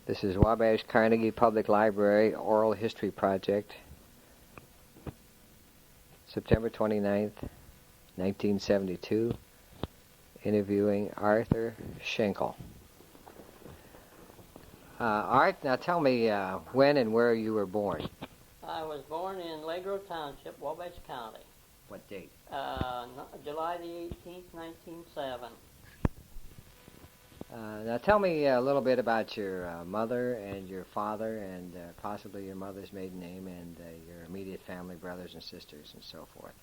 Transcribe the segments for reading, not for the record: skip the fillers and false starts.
This is Wabash Carnegie Public Library Oral History Project, September 29th, 1972, interviewing Arthur Schenkel. Art, now tell me when and where you were born. I was born in Lagro Township, Wabash County. What date? July the 18th, 1907. Now tell me a little bit about your mother and your father and possibly your mother's maiden name and your immediate family, brothers and sisters and so forth.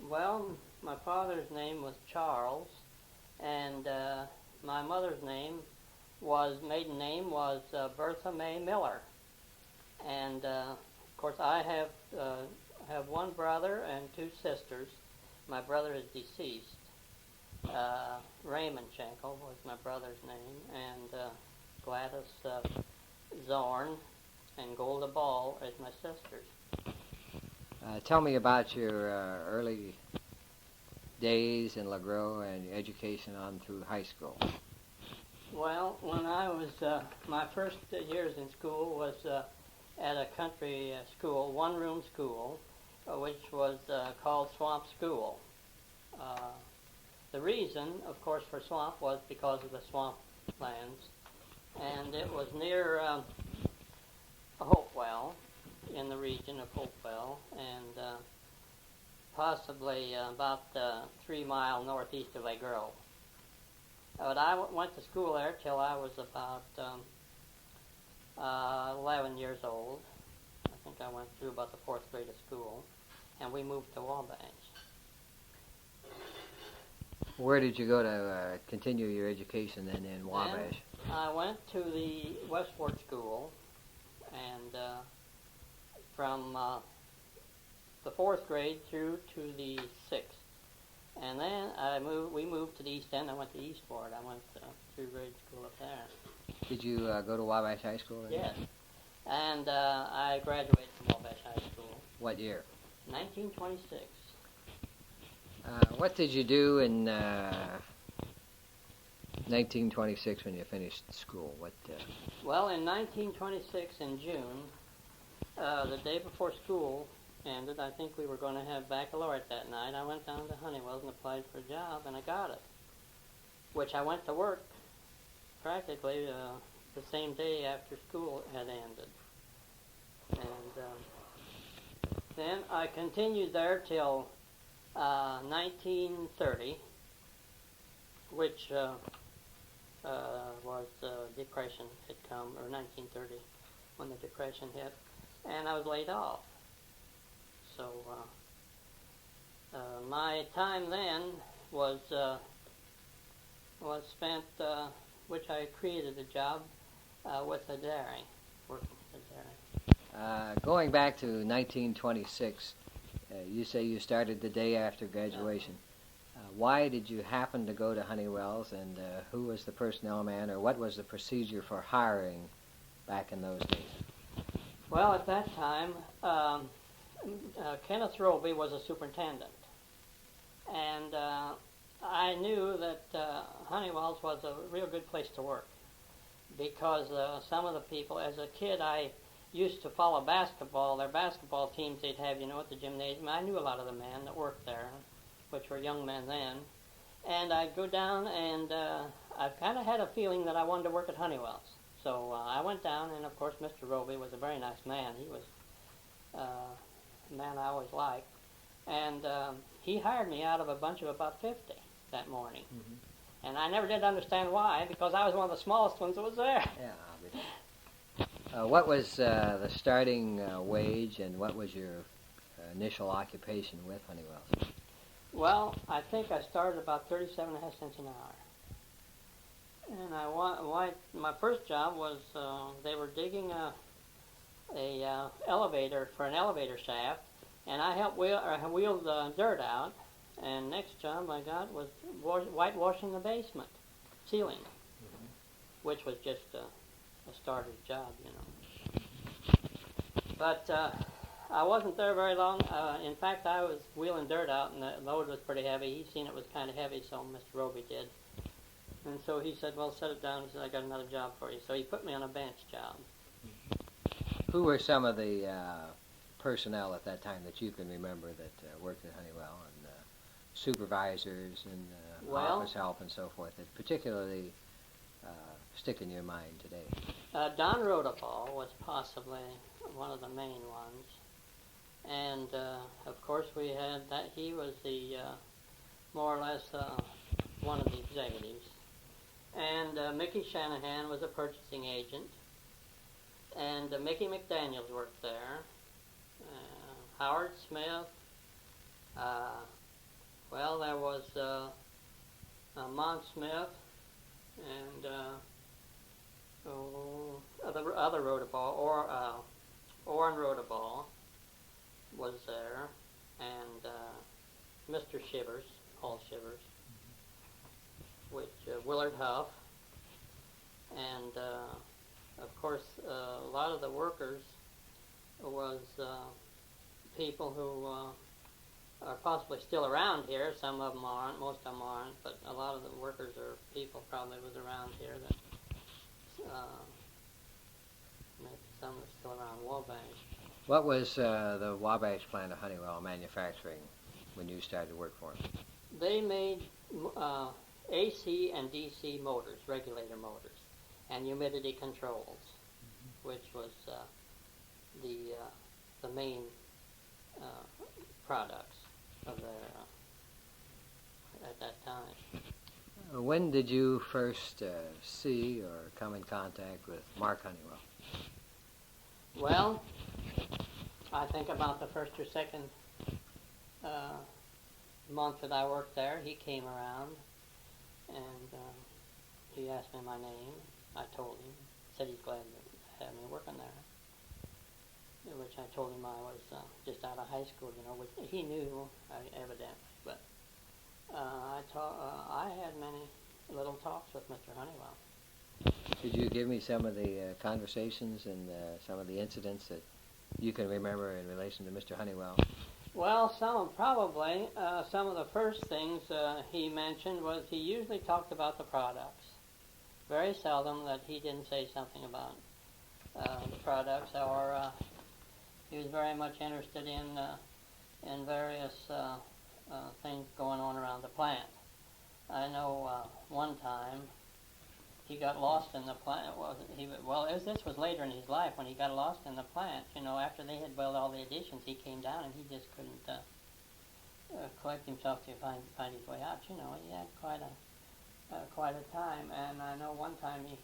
Well, my father's name was Charles, and my mother's maiden name was Bertha May Miller. And of course I have one brother and two sisters. My brother is deceased. Raymond Schenkel was my brother's name, and Gladys Zorn and Golda Ball is my sisters. Tell me about your early days in Lagro and your education on through high school. Well, when I was, my first years in school was at a country school, one-room school, which was called Swamp School. The reason, of course, for swamp was because of the swamp lands, and it was near Hopewell, in the region of Hopewell, and possibly about 3 miles northeast of Lagro. But I went to school there till I was about 11 years old. I think I went through about the 4th grade of school, and we moved to Wabash. Where did you go to continue your education then in Wabash? Then I went to the Westward School, and from the 4th grade through to the 6th. And then we moved to the East End. I went to Eastward. I went through grade school up there. Did you go to Wabash High School? Yes. And I graduated from Wabash High School. What year? 1926. What did you do in 1926 when you finished school? Well, in 1926 in June, the day before school ended, I think we were going to have baccalaureate that night. I went down to Honeywell and applied for a job, and I got it, which I went to work practically the same day after school had ended. And then I continued there till 1930, which was Depression had come, or 1930, when the Depression hit, and I was laid off. So my time then was spent, which I created a job with a dairy, working with a dairy. Going back to 1926, you say you started the day after graduation. Why did you happen to go to Honeywell's, and who was the personnel man, or what was the procedure for hiring back in those days? Well, at that time, Kenneth Roby was a superintendent, and I knew that Honeywell's was a real good place to work because some of the people, as a kid, I used to follow basketball. Their basketball teams they'd have, at the gymnasium. I knew a lot of the men that worked there, which were young men then. And I'd go down, and I kind of had a feeling that I wanted to work at Honeywell's. So I went down, and of course Mr. Roby was a very nice man. He was a man I always liked. And he hired me out of a bunch of about 50 that morning. Mm-hmm. And I never did understand why, because I was one of the smallest ones that was there. Yeah. What was the starting wage, and what was your initial occupation with Honeywell? Well, I think I started about 37.5 cents an hour. And my first job was they were digging a elevator for an elevator shaft, and I helped wheel the dirt out. And next job I got was whitewashing the basement ceiling, mm-hmm. which was just a starter's job, But I wasn't there very long. In fact, I was wheeling dirt out, and the load was pretty heavy. He seen it was kind of heavy, so Mr. Roby did. And so he said, well, set it down. He said, I got another job for you. So he put me on a bench job. Who were some of the personnel at that time that you can remember that worked at Honeywell, and supervisors and office help and so forth that particularly stick in your mind today? Don Rodaball was possibly one of the main ones. And, of course, we had that. He was the, more or less, one of the executives. And Mickey Shanahan was a purchasing agent. And Mickey McDaniels worked there. Howard Smith. Well, there was Mont Smith and the other Rodaball, Orrin Rodaball was there, and Mr. Shivers, Paul Shivers, which Willard Huff, and of course a lot of the workers was people who are possibly still around here. Some of them aren't, most of them aren't, but a lot of the workers or people probably was around here that maybe some are still around Wabash. What was the Wabash plant of Honeywell manufacturing when you started to work for them? They made AC and DC motors, regulator motors, and humidity controls, which was the main products of their at that time. When did you first see or come in contact with Mark Honeywell? Well, I think about the first or second month that I worked there, he came around and he asked me my name. I told him. Said he's glad to have me working there, which I told him I was just out of high school, which he knew, evidently. But I had many little talks with Mr. Honeywell. Could you give me some of the conversations and some of the incidents that you can remember in relation to Mr. Honeywell? Well, probably. Some of the first things he mentioned was he usually talked about the products. Very seldom that he didn't say something about the products, or he was very much interested in various things going on around the plant. I know one time he got lost in the plant. This was later in his life when he got lost in the plant. After they had built all the additions, he came down and he just couldn't collect himself to find his way out. He had quite a time. And I know one time he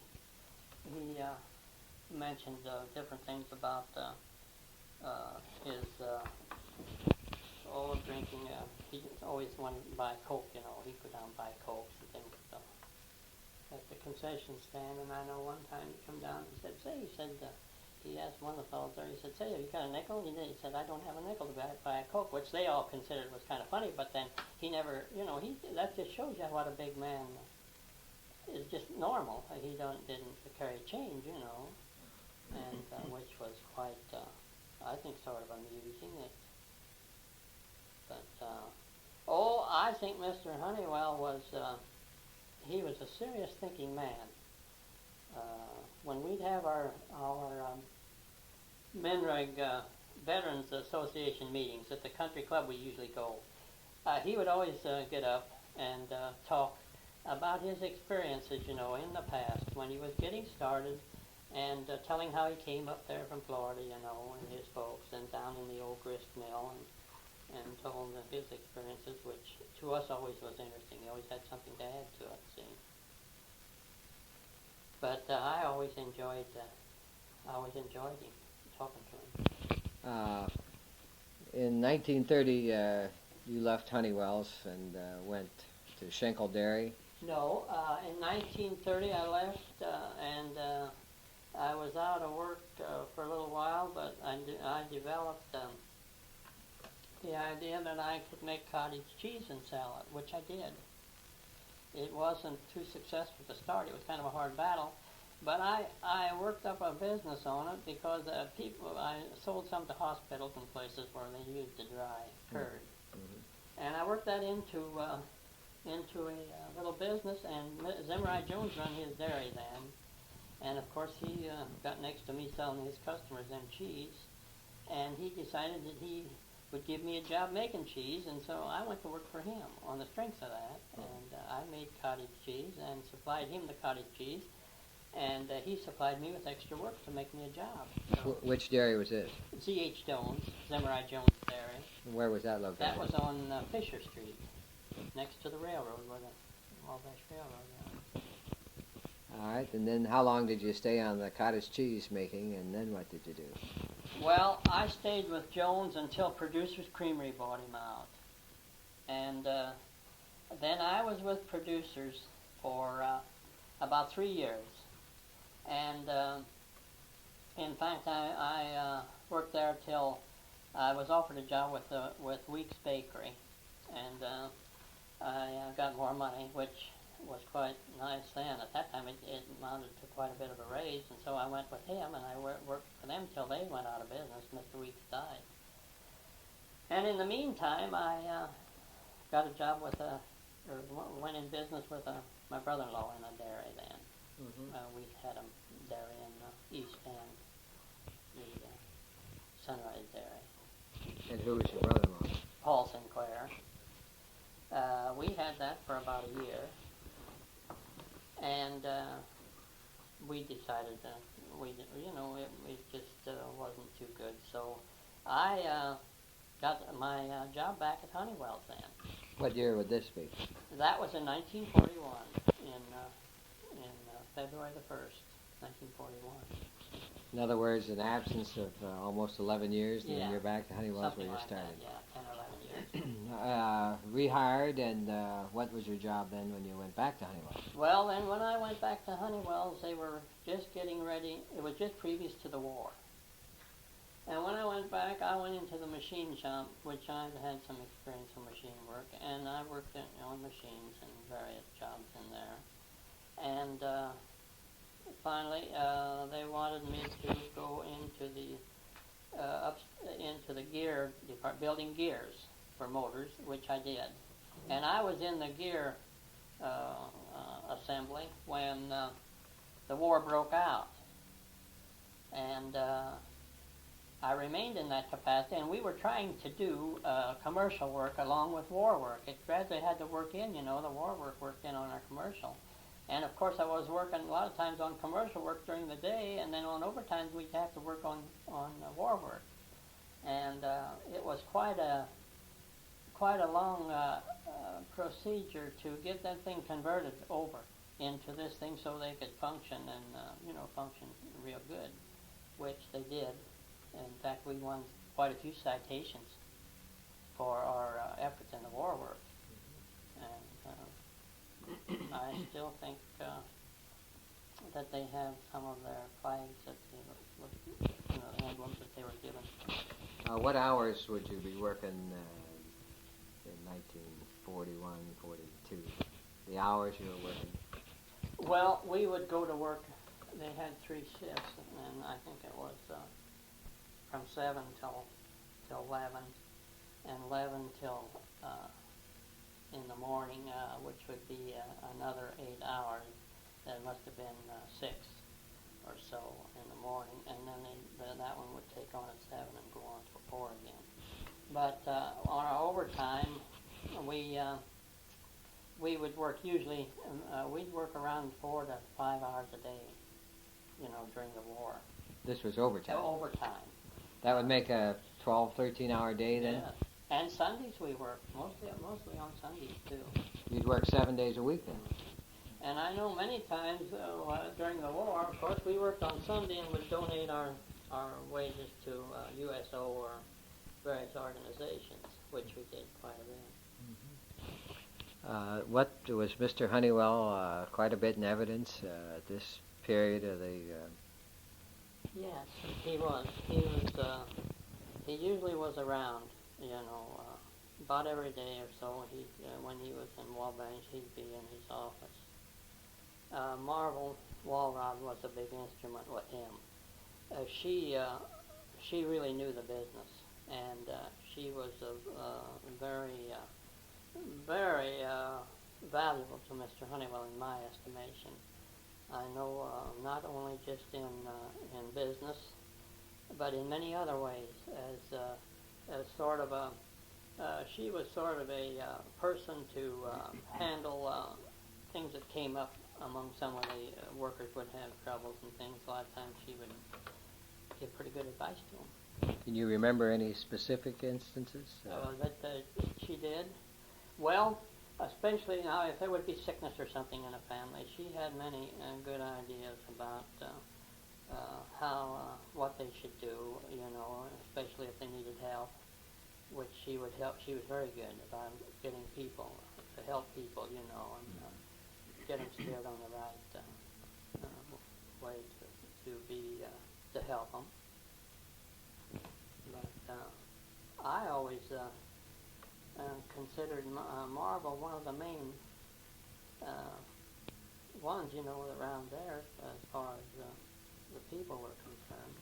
mentioned different things about his drinking. He always wanted to buy Coke. He'd go down and buy Cokes and things. At the concession stand, and I know one time he come down and he said, he asked one of the fellows there, he said, have you got a nickel? And he said, I don't have a nickel to buy a Coke, which they all considered was kind of funny, but then he never, that just shows you what a big man is, just normal. He didn't carry change, and which was quite, I think, sort of amusing. I think Mr. Honeywell was, he was a serious thinking man. When we'd have our MNREG Veterans Association meetings at the country club we usually go, he would always get up and talk about his experiences, in the past when he was getting started, and telling how he came up there from Florida, and his folks, and down in the old grist mill, and told his experiences, which to us always was interesting. He always had something to add to it, see. But I always enjoyed him, talking to him. In 1930, you left Honeywell's and went to Schenkel Dairy. No, in 1930 I left, and I was out of work for a little while, but I developed the idea that I could make cottage cheese and sell it, which I did. It wasn't too successful to start. It was kind of a hard battle. But I worked up a business on it because I sold some to hospitals and places where they used the dry curd. Mm-hmm. And I worked that into into a little business, and Zimmerai Jones run his dairy then. And of course he got next to me selling his customers them cheese, and he decided that he would give me a job making cheese, and so I went to work for him on the strength of that, and I made cottage cheese and supplied him the cottage cheese, and he supplied me with extra work to make me a job. So Which dairy was this? C.H. Jones, Zimmerai Jones Dairy. Where was that located? That was on Fisher Street, next to the railroad, where the Wabash Railroad is. All right, and then how long did you stay on the cottage cheese making, and then what did you do? Well, I stayed with Jones until Producers Creamery bought him out. And then I was with Producers for about 3 years. And in fact, I worked there till I was offered a job with Weeks Bakery. And I got more money, which was quite nice then. At that time, it amounted to quite a bit of a raise, and so I went with him, and I worked for them till they went out of business. Mr. Weeks died. And in the meantime, I got a job went in business with my brother-in-law in a dairy then. Mm-hmm. We had a dairy in East End, the Sunrise Dairy. And who was your brother-in-law? Paul Sinclair. We had that for about a year. And we decided that it just wasn't too good. So I got my job back at Honeywell then. What year would this be? That was in 1941, in February the 1st, 1941. In other words, an absence of almost 11 years, and then you're back to Honeywell where you like started. That, yeah, 10 or 11 years. Rehired, and what was your job then when you went back to Honeywell? Well, then when I went back to Honeywell's, they were just getting ready. It was just previous to the war. And when I went back, I went into the machine shop, which I'd had some experience in machine work, and I worked on machines and various jobs in there. And finally, they wanted me to go into the gear department, building gears for motors, which I did. And I was in the gear assembly when the war broke out. And I remained in that capacity, and we were trying to do commercial work along with war work. It gradually had to work in, the war work worked in on our commercial. And of course I was working a lot of times on commercial work during the day, and then on overtime we'd have to work on war work. And it was quite a long procedure to get that thing converted over into this thing so they could function and function real good, which they did. In fact, we won quite a few citations for our efforts in the war work. And I still think that they have some of their flags that the emblems that they were given. What hours would you be working in 1941, 42? The hours you were working? Well, we would go to work. They had 3 shifts, and I think it was from 7 till 11, and 11 till in the morning, which would be another 8 hours. That must have been 6 or so in the morning, and then that one would take on at 7 and go on till 4 again. But on our overtime, we would work usually. We'd work around 4 to 5 hours a day, during the war. This was overtime. Overtime. That would make a 12, 13-hour day then? Yes. And Sundays we worked, mostly on Sundays too. You'd work 7 days a week then? And I know many times during the war, of course, we worked on Sunday and would donate our wages to USO or various organizations, which we did quite a bit. What was Mr. Honeywell quite a bit in evidence at this period of the... Yes, he was. He usually was around, about every day or so. When he was in Wabash, he'd be in his office. Marvel Walrod was a big instrument with him. She really knew the business, and she was a very valuable to Mr. Honeywell in my estimation. I know not only just in business, but in many other ways. As sort of a, she was sort of a person to handle things that came up among some of the workers would have troubles and things. A lot of times she would give pretty good advice to them. Can you remember any specific instances? That she did? Well, especially now if there would be sickness or something in a family, she had many good ideas about what they should do, especially if they needed help, which she would help. She was very good about getting people to help people, and get them steered on the right way to help them. But I always considered Marble one of the main ones, around there as far as the people were concerned.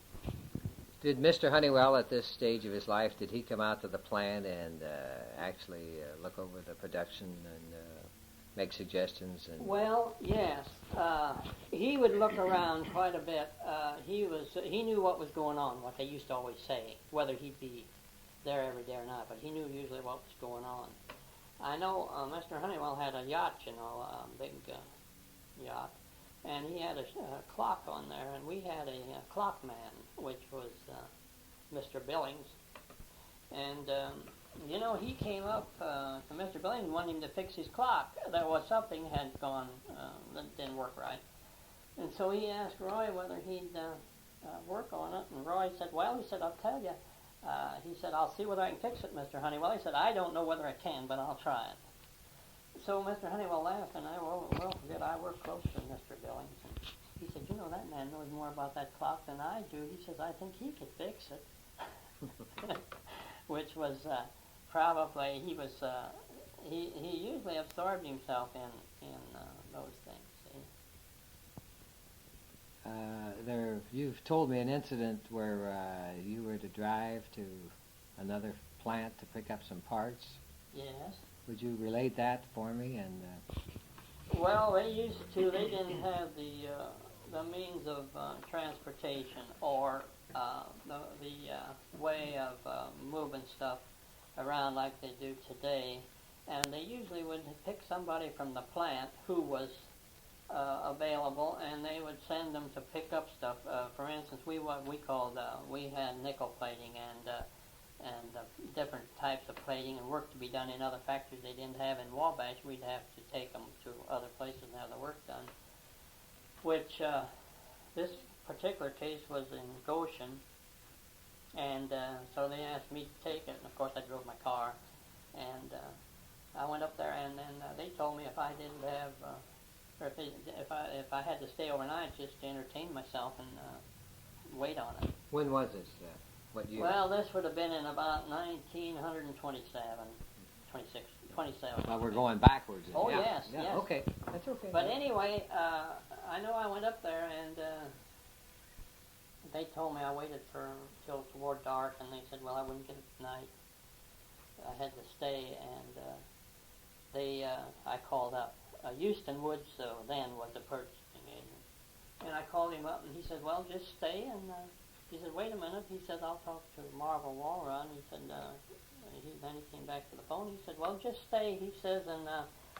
Did Mr. Honeywell at this stage of his life, did he come out to the plant and actually look over the production and make suggestions? Well, yes. He would look around quite a bit. He knew what was going on, what they used to always say, whether he'd be there every day or not, but he knew usually what was going on. I know Mr. Honeywell had a yacht, a big yacht, and he had a clock on there, and we had a clock man, which was Mr. Billings. And, he came up to Mr. Billings and wanted him to fix his clock. There was something had gone that didn't work right. And so he asked Roy whether he'd work on it, and Roy said, well, he said, I'll tell you. He said, I'll see whether I can fix it, Mr. Honeywell. He said, I don't know whether I can, but I'll try it. So Mr. Honeywell laughed, and I work close to Mr. Billings. And he said, that man knows more about that clock than I do. He says, I think he could fix it. Which was probably, he usually absorbed himself in those things. You've told me an incident where you were to drive to another plant to pick up some parts. Yes. Would you relate that for me? And well, they used to. They didn't have the means of transportation or the way of moving stuff around like they do today, and they usually would pick somebody from the plant who was available, and they would send them to pick up stuff. For instance, we had nickel plating and different types of plating and work to be done in other factories they didn't have in Wabash. We'd have to take them to other places and have the work done. Which this particular case was in Goshen, and so they asked me to take it. And of course, I drove my car, and I went up there, and then they told me if I didn't have or if I had to stay overnight just to entertain myself and wait on it. when was this? What year? Well, this would have been in about 1927, 26, 27. Well, we're going backwards. Oh, yeah. yes, yes. Okay, that's okay. But anyway, I know I went up there, and they told me I waited until toward dark, and they said, well, I wouldn't get it tonight. I had to stay, and I called up. Houston Woods then was the purchasing agent. And I called him up, and he said, well, just stay. And he said, wait a minute. He said, I'll talk to Marvel Walrun. He said, then he came back to the phone. He said, well, just stay, he says, and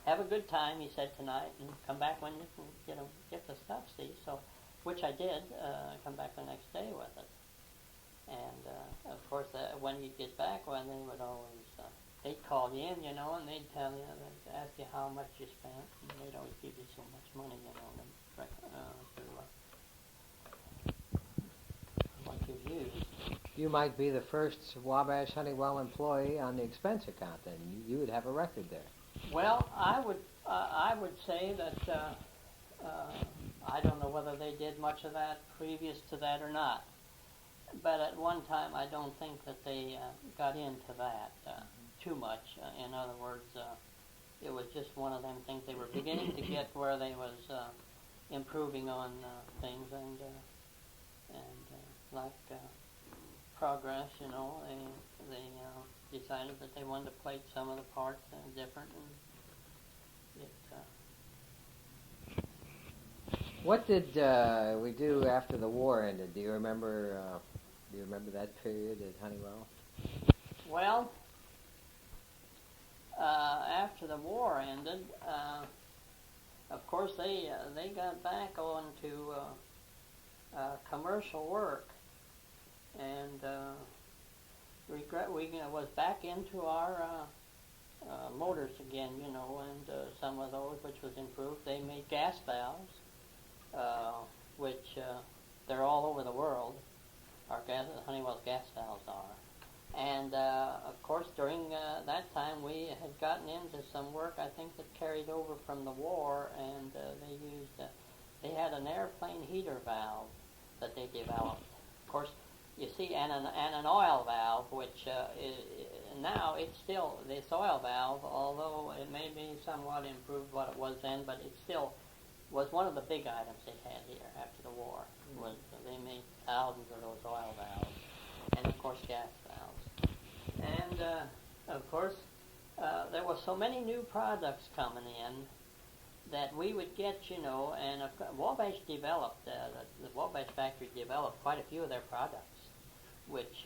have a good time, he said, tonight, and come back when you can get the stuff, see. So, which I did, come back the next day with it. And, of course, when you'd get back, well, they would always... they'd call you in, and they'd tell you, they'd ask you how much you spent, and they'd always give you so much money, what you've used. You might be the first Wabash Honeywell employee on the expense account, then. You would have a record there. Well, I would say that I don't know whether they did much of that previous to that or not, but at one time I don't think that they got into that too much. In other words, it was just one of them things they were beginning to get where they was improving on things and like progress, they decided that they wanted to plate some of the parts different, What did we do after the war ended? Do you remember? Do you remember that period at Honeywell? Well, after the war ended, of course they got back on to commercial work, and we was back into our motors again, and some of those which was improved. They made gas valves, which they're all over the world. Honeywell's gas valves are. And, of course, during that time, we had gotten into some work, I think, that carried over from the war, and they had an airplane heater valve that they developed. Of course, you see, and an oil valve, which now it's still this oil valve, although it may be somewhat improved what it was then, but it still was one of the big items they had here after the war. Was they made thousands of those oil valves, and of course gas valves. And of course, there were so many new products coming in that we would get, and Wabash developed, the Wabash Factory developed quite a few of their products, which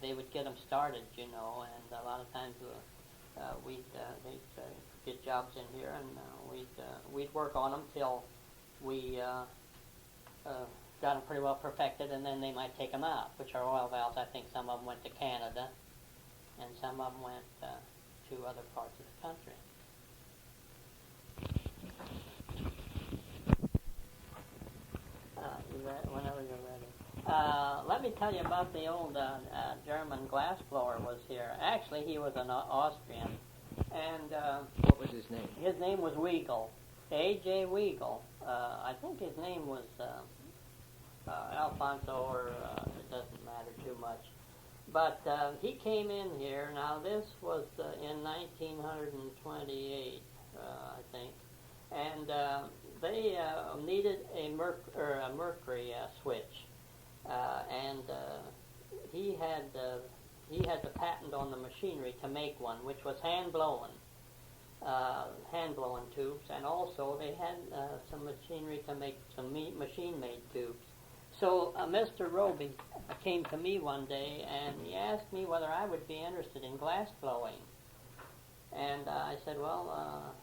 they would get them started, and a lot of times they'd get jobs in here, and we'd work on them till we got them pretty well perfected, and then they might take them out, which are oil valves. I think some of them went to Canada, and some of them went to other parts of the country. Whenever you're ready. Let me tell you about the old German glass blower was here. Actually, he was an Austrian. And what was his name? His name was Weigel, A.J. Weigel. I think his name was Alfonso, or it doesn't matter too much. But he came in here. Now, this was in 1928, I think. And they needed a mercury switch. And he had the patent on the machinery to make one, which was hand-blown tubes, and also they had some machinery to make some machine-made tubes. So Mr. Roby came to me one day, and he asked me whether I would be interested in glass blowing. And I said, well,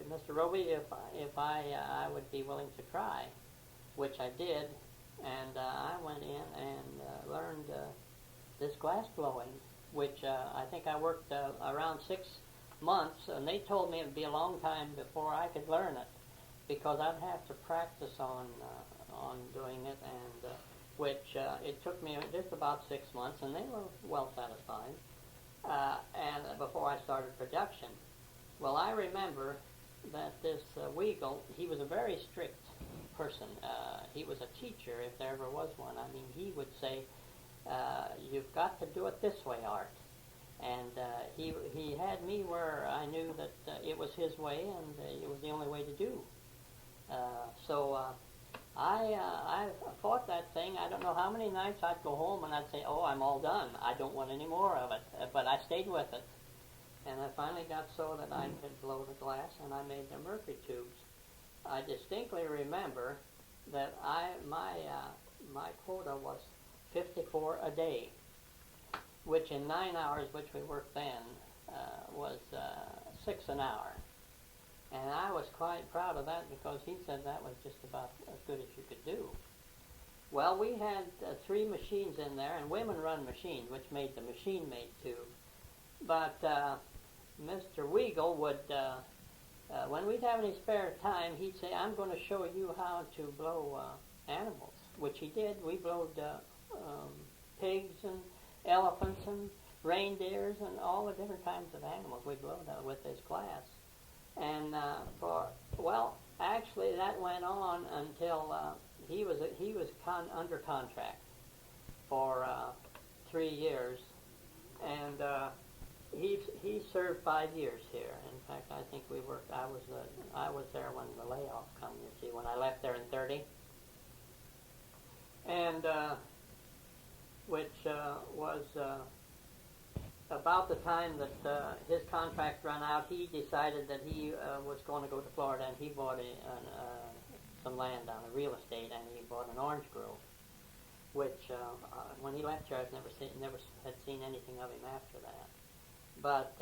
Mr. Roby, if I would be willing to try, which I did, and I went in and learned this glass blowing, which I think I worked around 6 months, and they told me it would be a long time before I could learn it, because I'd have to practice on doing it, and which it took me just about 6 months, and they were well satisfied, and before I started production. Well, I remember that this Weigel, he was a very strict person. He was a teacher, if there ever was one. I mean, he would say, you've got to do it this way, Art. And he had me where I knew that it was his way, and it was the only way to do. So I fought that thing. I don't know how many nights I'd go home and I'd say, oh, I'm all done. I don't want any more of it. But I stayed with it. And I finally got so that I could blow the glass, and I made the mercury tubes. I distinctly remember that my quota was 54 a day, which in 9 hours, which we worked then, was 6 an hour. And I was quite proud of that, because he said that was just about as good as you could do. Well, we had 3 machines in there, and women-run machines, which made the machine-made tube. But Mr. Weigel would, when we'd have any spare time, he'd say, I'm going to show you how to blow animals, which he did. We blowed pigs and elephants and reindeers and all the different kinds of animals we blowed with this glass. And actually that went on until he was under contract for 3 years, and he served 5 years here. In fact, I think we worked. I was there when the layoff came. You see, when I left there in '30, and which was about the time that his contract ran out, he decided that he was going to go to Florida, and he bought some land on a real estate, and he bought an orange grove. Which, when he left here, I've never had seen anything of him after that. But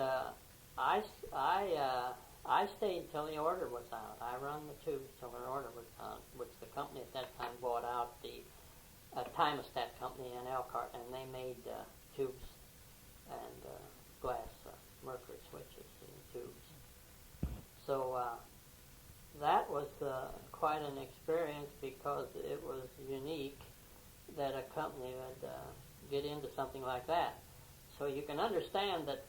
I stayed till the order was out. I run the tubes till the order was out, which the company at that time bought out the thermostat company in Elkhart, and they made tubes and glass mercury switches and tubes. So that was quite an experience because it was unique that a company would get into something like that. So you can understand that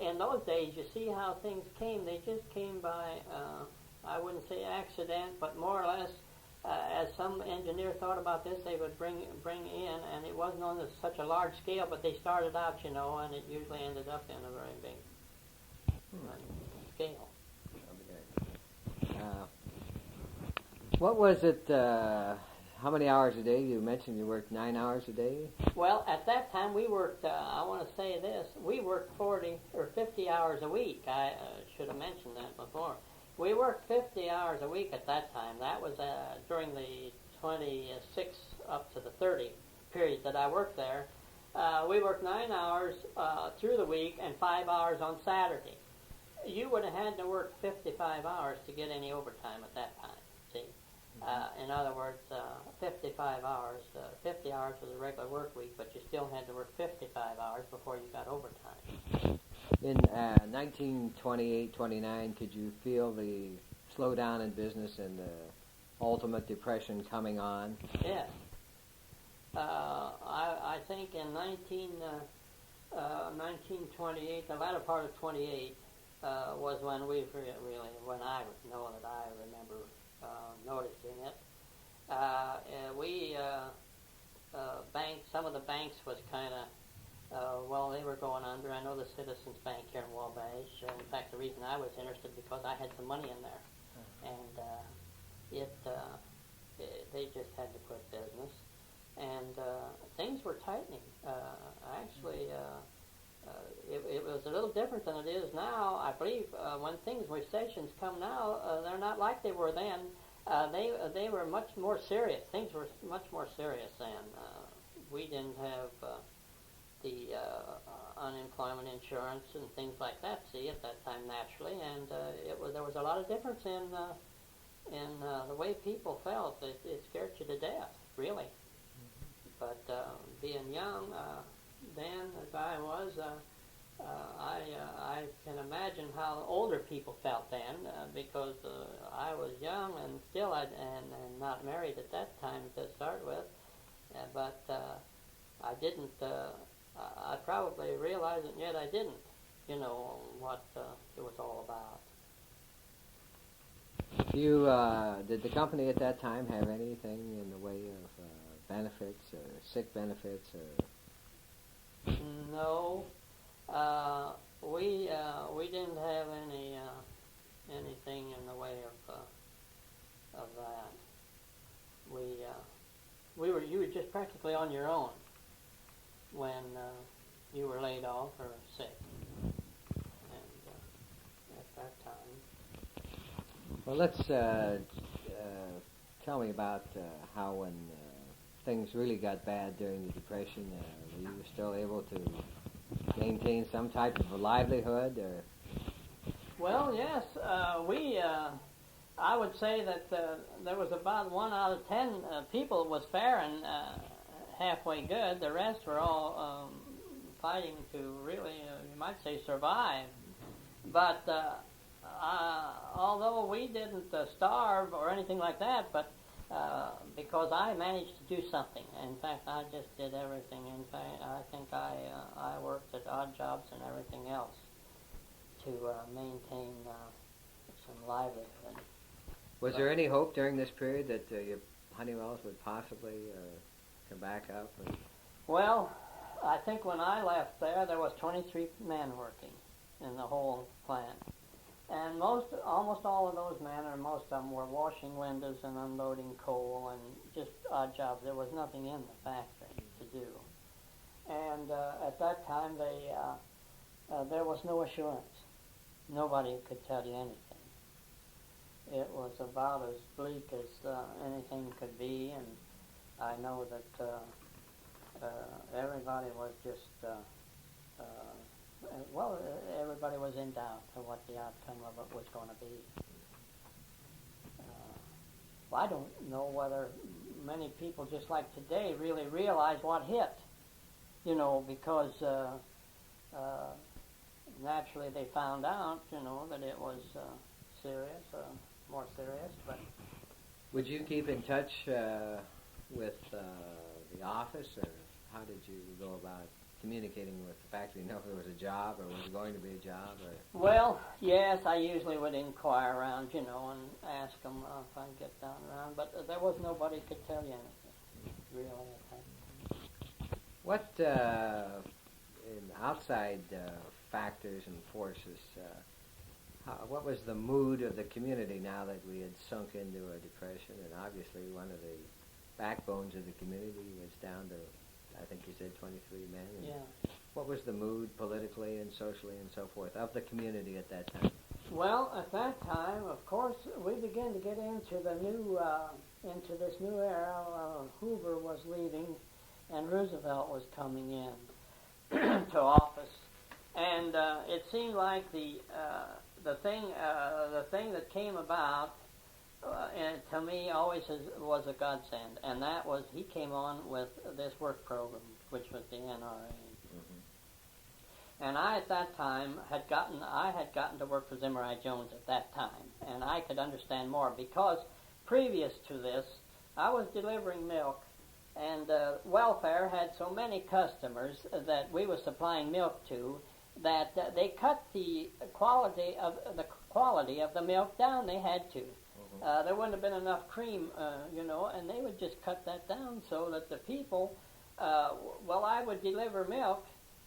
in those days, you see how things came. They just came by, I wouldn't say accident, but more or less, as some engineer thought about this, they would bring in, and it wasn't on such a large scale, but they started out, and it usually ended up in a very big scale. What was it, how many hours a day? You mentioned you worked 9 hours a day? Well, at that time we worked, I want to say this, we worked 40 or 50 hours a week. I should have mentioned that before. We worked 50 hours a week at that time. That was during the 26 up to the 30 period that I worked there. We worked 9 hours through the week and 5 hours on Saturday. You would have had to work 55 hours to get any overtime at that time, see? In other words, 55 hours, 50 hours was a regular work week, but you still had to work 55 hours before you got overtime. In 1928-29, could you feel the slowdown in business and the ultimate depression coming on? Yes. I think in 1928, the latter part of 28, was when when I know that I remember noticing it. Some of the banks was kind of, they were going under. I know the Citizens Bank here in Wabash. In fact, the reason I was interested because I had some money in there, and they just had to quit business, and things were tightening. It was a little different than it is now. I believe when recessions come now, they're not like they were then. They were much more serious. Things were much more serious then. We didn't have the unemployment insurance and things like that. See, at that time naturally, and there was a lot of difference in the way people felt. It scared you to death, really. But being young. Then, as I was, I can imagine how older people felt then, because I was young and still and not married at that time to start with. But I didn't. I probably realized it, and yet I didn't. What it was all about. Did the company at that time have anything in the way of benefits or sick benefits or? No, we didn't have anything in the way of that. You were just practically on your own when you were laid off or sick, and at that time. Well, let's tell me about how when things really got bad during the Depression. Were you still able to maintain some type of a livelihood? Or? Well, yes. I would say that there was about 1 out of 10 people was faring halfway good. The rest were all fighting to really, you might say, survive. But although we didn't starve or anything like that, but because I managed to do something. In fact, I just did everything. In fact, I think I worked at odd jobs and everything else to maintain some livelihood. Was there any hope during this period that your Honeywells would possibly come back up? Well, I think when I left there was 23 men working in the whole plant. And almost all of those men, or most of them, were washing windows and unloading coal and just odd jobs. There was nothing in the factory to do. And at that time, there was no assurance. Nobody could tell you anything. It was about as bleak as anything could be, and I know that everybody was just, everybody was in doubt of what the outcome of it was going to be. Well, I don't know whether many people, just like today, really realize what hit, because naturally they found out, that it was serious, more serious. But would you keep in touch with the office, or how did you go about communicating with the factory? Know if there was a job, or was going to be a job? Or? Well, yes, I usually would inquire around, and ask them if I'd get down around, but there was nobody could tell you anything, really, at that time. What outside factors and forces, what was the mood of the community now that we had sunk into a depression? And obviously one of the backbones of the community was down to, I think you said 23 men. And yeah. What was the mood politically and socially and so forth of the community at that time? Well, at that time, of course, we began to get into the new, into this new era. Hoover was leaving, and Roosevelt was coming in to office, and it seemed like the thing that came about, and to me always was a godsend, and that was he came on with this work program, which was the NRA. Mm-hmm. And I at that time had gotten to work for Zimmer I. Jones at that time, and I could understand more because previous to this I was delivering milk, and welfare had so many customers that we were supplying milk to that they cut the quality of the milk down. They had to. There wouldn't have been enough cream, and they would just cut that down so that the people, I would deliver milk,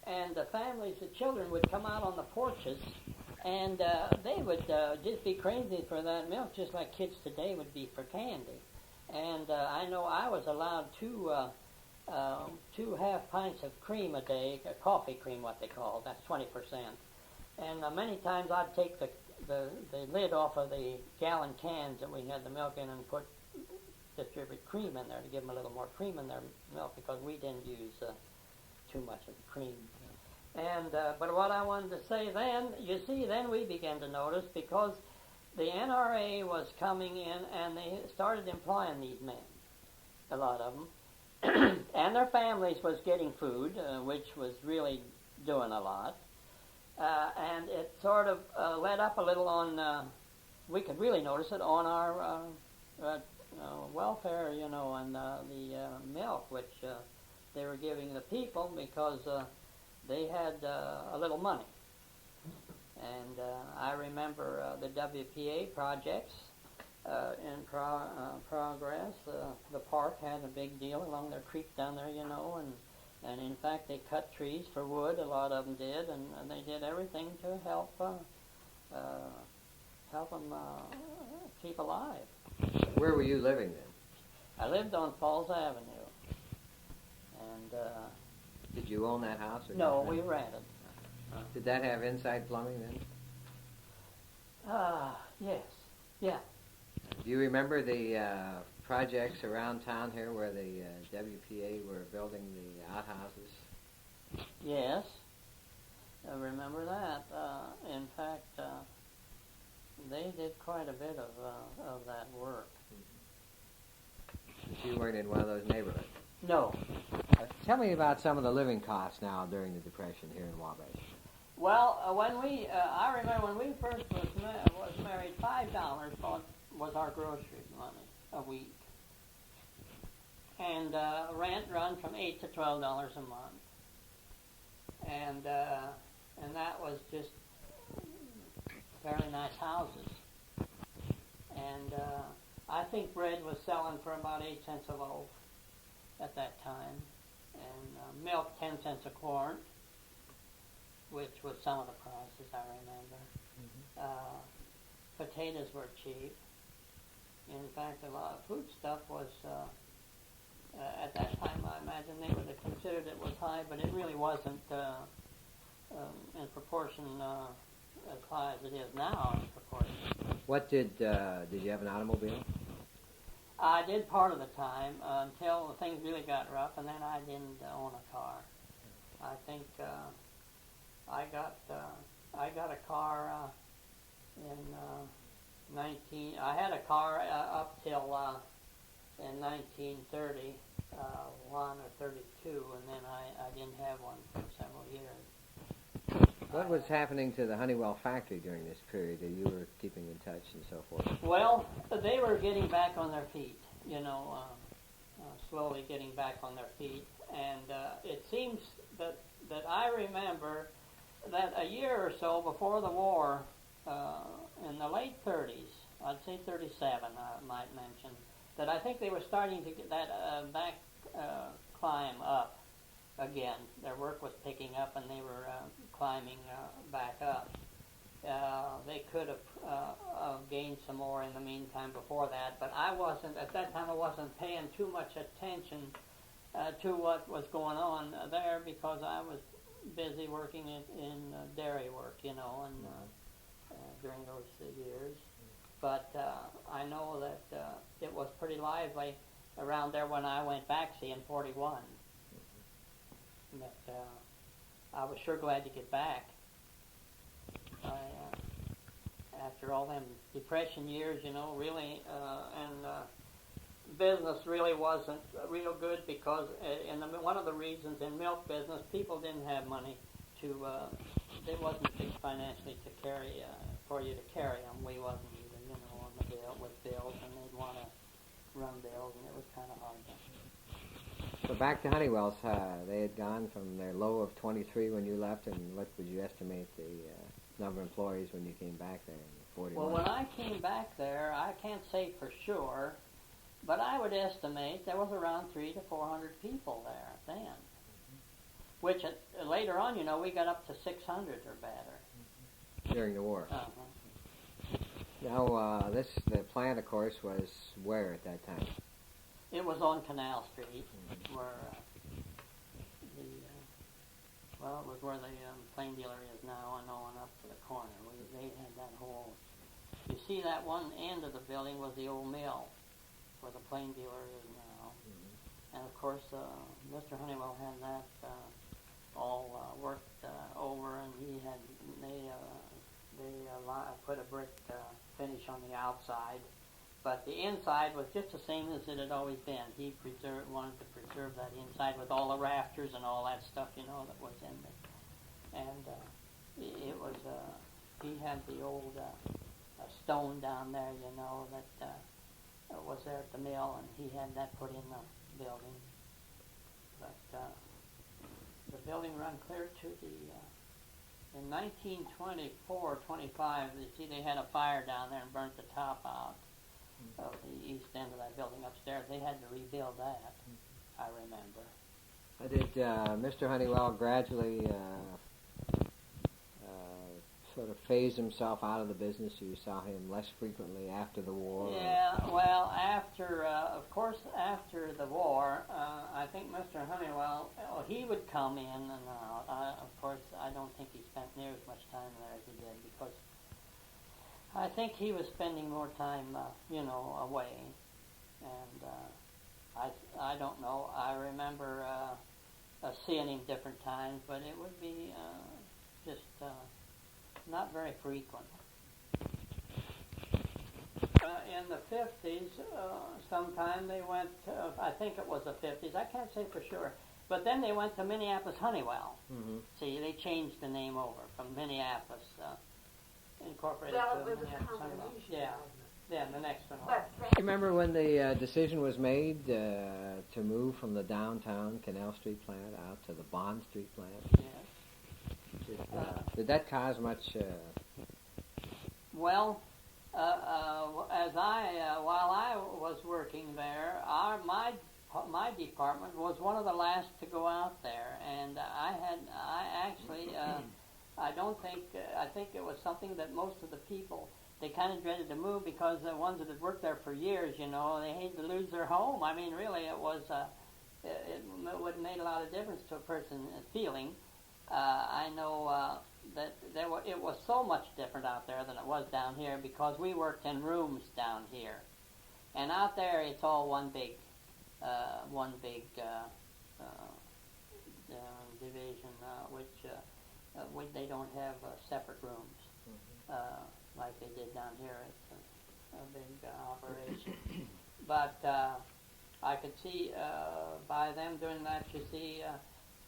and the families, the children would come out on the porches, and they would just be crazy for that milk, just like kids today would be for candy. And I know I was allowed two half pints of cream a day, coffee cream, what they call, that's 20%. And many times I'd take the lid off of the gallon cans that we had the milk in and distribute cream in there to give them a little more cream in their milk because we didn't use too much of the cream. And but what I wanted to say then, then we began to notice because the NRA was coming in and they started employing these men, a lot of them, and their families was getting food, which was really doing a lot. And it sort of led up a little on, we could really notice it on our welfare, and the milk, which they were giving the people because they had a little money. And I remember the WPA projects in progress. The park had a big deal along their creek down there, and in fact they cut trees for wood. A lot of them did, and they did everything to help them keep alive. Where were you living then? I lived on Falls Avenue, and did you own that house? Or no, we rented. Did that have inside plumbing then? Yes, yeah. Do you remember the projects around town here where the WPA were building the outhouses? Yes, I remember that. In fact, they did quite a bit of that work. But you weren't in one of those neighborhoods? No. Tell me about some of the living costs now during the Depression here in Wabash. Well, I remember when we first was married, $5 was our grocery money a week, and rent run from $8 to $12 a month, and that was just very nice houses, and I think bread was selling for about 8 cents a loaf at that time, and milk 10 cents a quart, which was some of the prices I remember. Mm-hmm. Potatoes were cheap. In fact, a lot of food stuff was, at that time I imagine they would have considered it was high, but it really wasn't in proportion as high as it is now in proportion. What did you have an automobile? I did part of the time until things really got rough, and then I didn't own a car. I think I got a car in 19. I had a car up till in 1930, 1 or 32, and then I didn't have one for several years. What was happening to the Honeywell factory during this period that you were keeping in touch and so forth? Well, they were getting back on their feet, slowly getting back on their feet. And it seems that I remember that a year or so before the war, in the late 30s, I'd say 37, I might mention, that I think they were starting to get that back climb up again. Their work was picking up, and they were climbing back up. They could have gained some more in the meantime before that, but at that time I wasn't paying too much attention to what was going on there because I was busy working in dairy work, and during those years. But I know that it was pretty lively around there when I went back, see, in 41. But I was sure glad to get back. After all them depression years, really, and business really wasn't real good because one of the reasons in milk business, people didn't have money to, they wasn't fixed financially to carry, for you to carry them. We wasn't either, on the bill with bills, and they'd want to run bills, and it was kind of hard. So back to Honeywell's, they had gone from their low of 23 when you left, and what would you estimate the number of employees when you came back there in 41? Well, when I came back there, I can't say for sure, but I would estimate there was around 300 to 400 people there then. Which later on, we got up to 600 or better. During the war. Uh-huh. Now, the plant, of course, was where at that time? It was on Canal Street, where it was where the plain dealer is now, and on up to the corner. They had that whole. You see, that one end of the building was the old mill, where the plain dealer is now. And of course, Mr. Honeywell had that all worked over, and they put a brick finish on the outside. But the inside was just the same as it had always been. He wanted to preserve that inside with all the rafters and all that stuff, that was in there. And it was, he had the old stone down there, that was there at the mill, and he had that put in the building. But the building run clear to in 1924, 25, you see they had a fire down there and burnt the top out of the east end of that building upstairs. They had to rebuild that, I remember. Did Mr. Honeywell gradually sort of phase himself out of the business? You saw him less frequently after the war? Yeah, well, after the war, I think Mr. Honeywell, he would come in and out. Of course, I don't think he spent near as much time there as he did because I think he was spending more time, away. And I don't know. I remember seeing him different times, but it would be just not very frequent. In the 50s, sometime they went, I think it was the 50s, I can't say for sure, but then they went to Minneapolis Honeywell. See, they changed the name over from Minneapolis Incorporated to Minneapolis Honeywell. Yeah, the next one. You remember when the decision was made to move from the downtown Canal Street plant out to the Bond Street plant? Yes. Did that cause much? Well, while I was working there, my department was one of the last to go out there, and I think it was something that most of the people, they kind of dreaded to move because the ones that had worked there for years, they hated to lose their home. I mean, really, it was. would have made a lot of difference to a person feeling. I know that it was so much different out there than it was down here because we worked in rooms down here, and out there it's all one big division, which they don't have separate rooms like they did down here. It's a big operation, but I could see by them doing that, you see,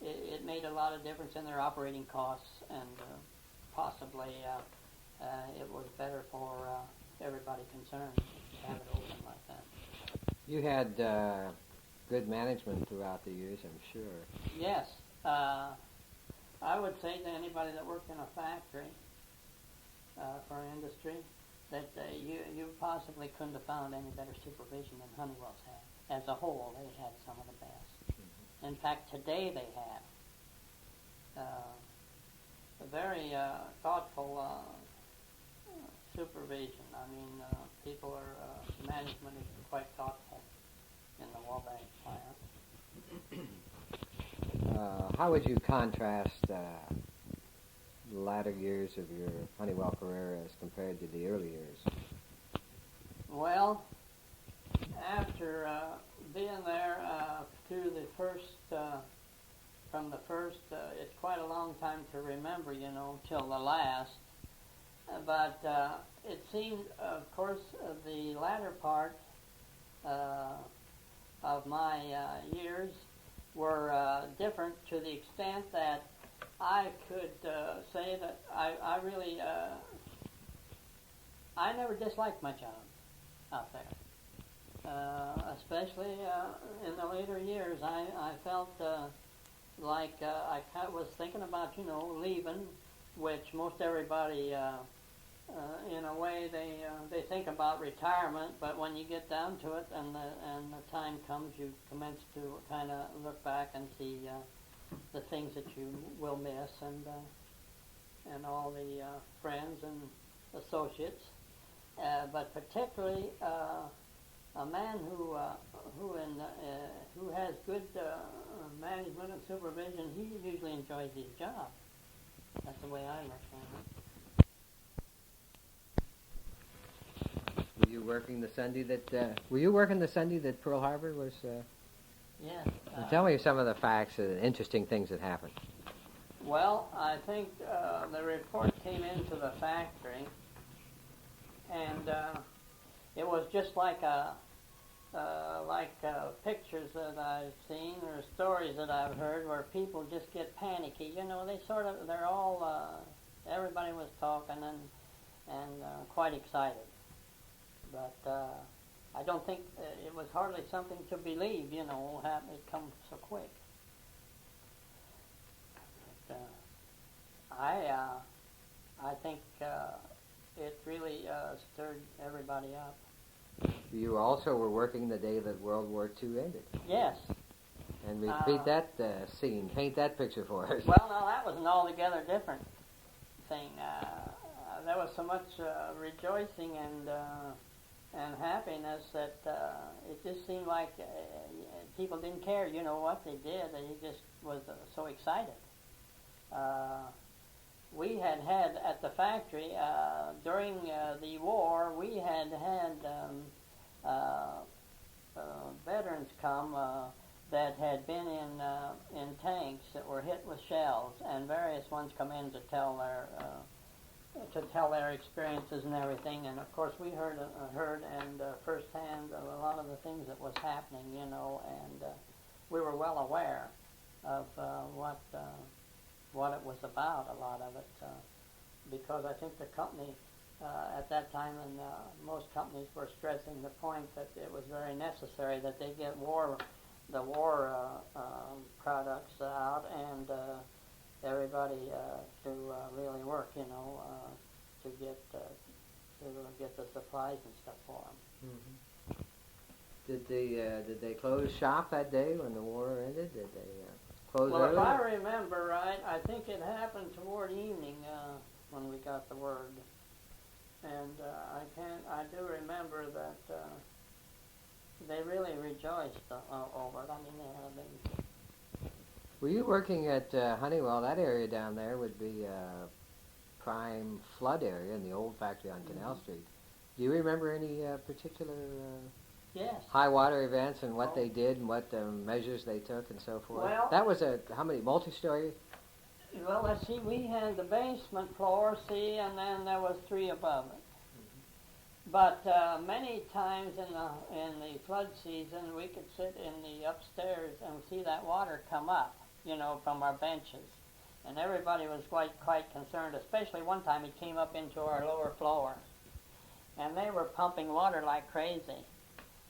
it made a lot of difference in their operating costs, and possibly it was better for everybody concerned to have it open like that. You had good management throughout the years, I'm sure. Yes. I would say to anybody that worked in a factory for industry that you possibly couldn't have found any better supervision than Honeywell's had. As a whole, they had some of the best. Mm-hmm. In fact, today they have a very thoughtful supervision. I mean, people are, management is quite thoughtful in the Wabash plant. How would you contrast the latter years of your Honeywell career as compared to the early years? Well, after being there through the first, from the first, it's quite a long time to remember, till the last. But it seemed, of course, the latter part of my years were different to the extent that I could say that I really, I never disliked my job out there. Especially in the later years, I felt like I was thinking about, leaving, which most everybody, in a way, they think about retirement, but when you get down to it and the time comes, you commence to kind of look back and see the things that you will miss and all the friends and associates, but particularly a man who has good management and supervision, he usually enjoys his job. That's the way I understand it. Were you working the Sunday that Pearl Harbor was? Yes. Tell me some of the facts, interesting things that happened. Well, I think the report came into the factory, and it was just like pictures that I've seen or stories that I've heard where people just get panicky. They're all, everybody was talking and quite excited. But I don't think it was hardly something to believe, it come so quick. But, I think it really stirred everybody up. You also were working the day that World War II ended. Yes. And repeat that scene. Paint that picture for us. Well, now that was an altogether different thing. There was so much rejoicing and happiness that it just seemed like people didn't care, what they did. They just was so excited. We had at the factory, during the war, we had veterans come that had been in tanks that were hit with shells, and various ones come in to tell their experiences and everything. And of course, we heard and firsthand a lot of the things that was happening, and we were well aware of what it was about, a lot of it, because I think the company at that time, and most companies were stressing the point that it was very necessary that they get the war products out, and everybody to really work, to get the supplies and stuff for them. Mm-hmm. Did they close shop that day when the war ended? Did they close Well, early? if I remember right, I think it happened toward evening when we got the word, and I do remember that they really rejoiced over it. I mean, they had a big Were you working at Honeywell? That area down there would be a prime flood area in the old factory on Canal Street. Do you remember any particular Yes. high water events and what they did and what measures they took and so forth? Well, that was how many, multi-story? Well, let's see, we had the basement floor, see, and then there was 3 above it. But many times in the flood season, we could sit in the upstairs and see that water come up, from our benches. And everybody was quite concerned, especially one time it came up into our lower floor. And they were pumping water like crazy,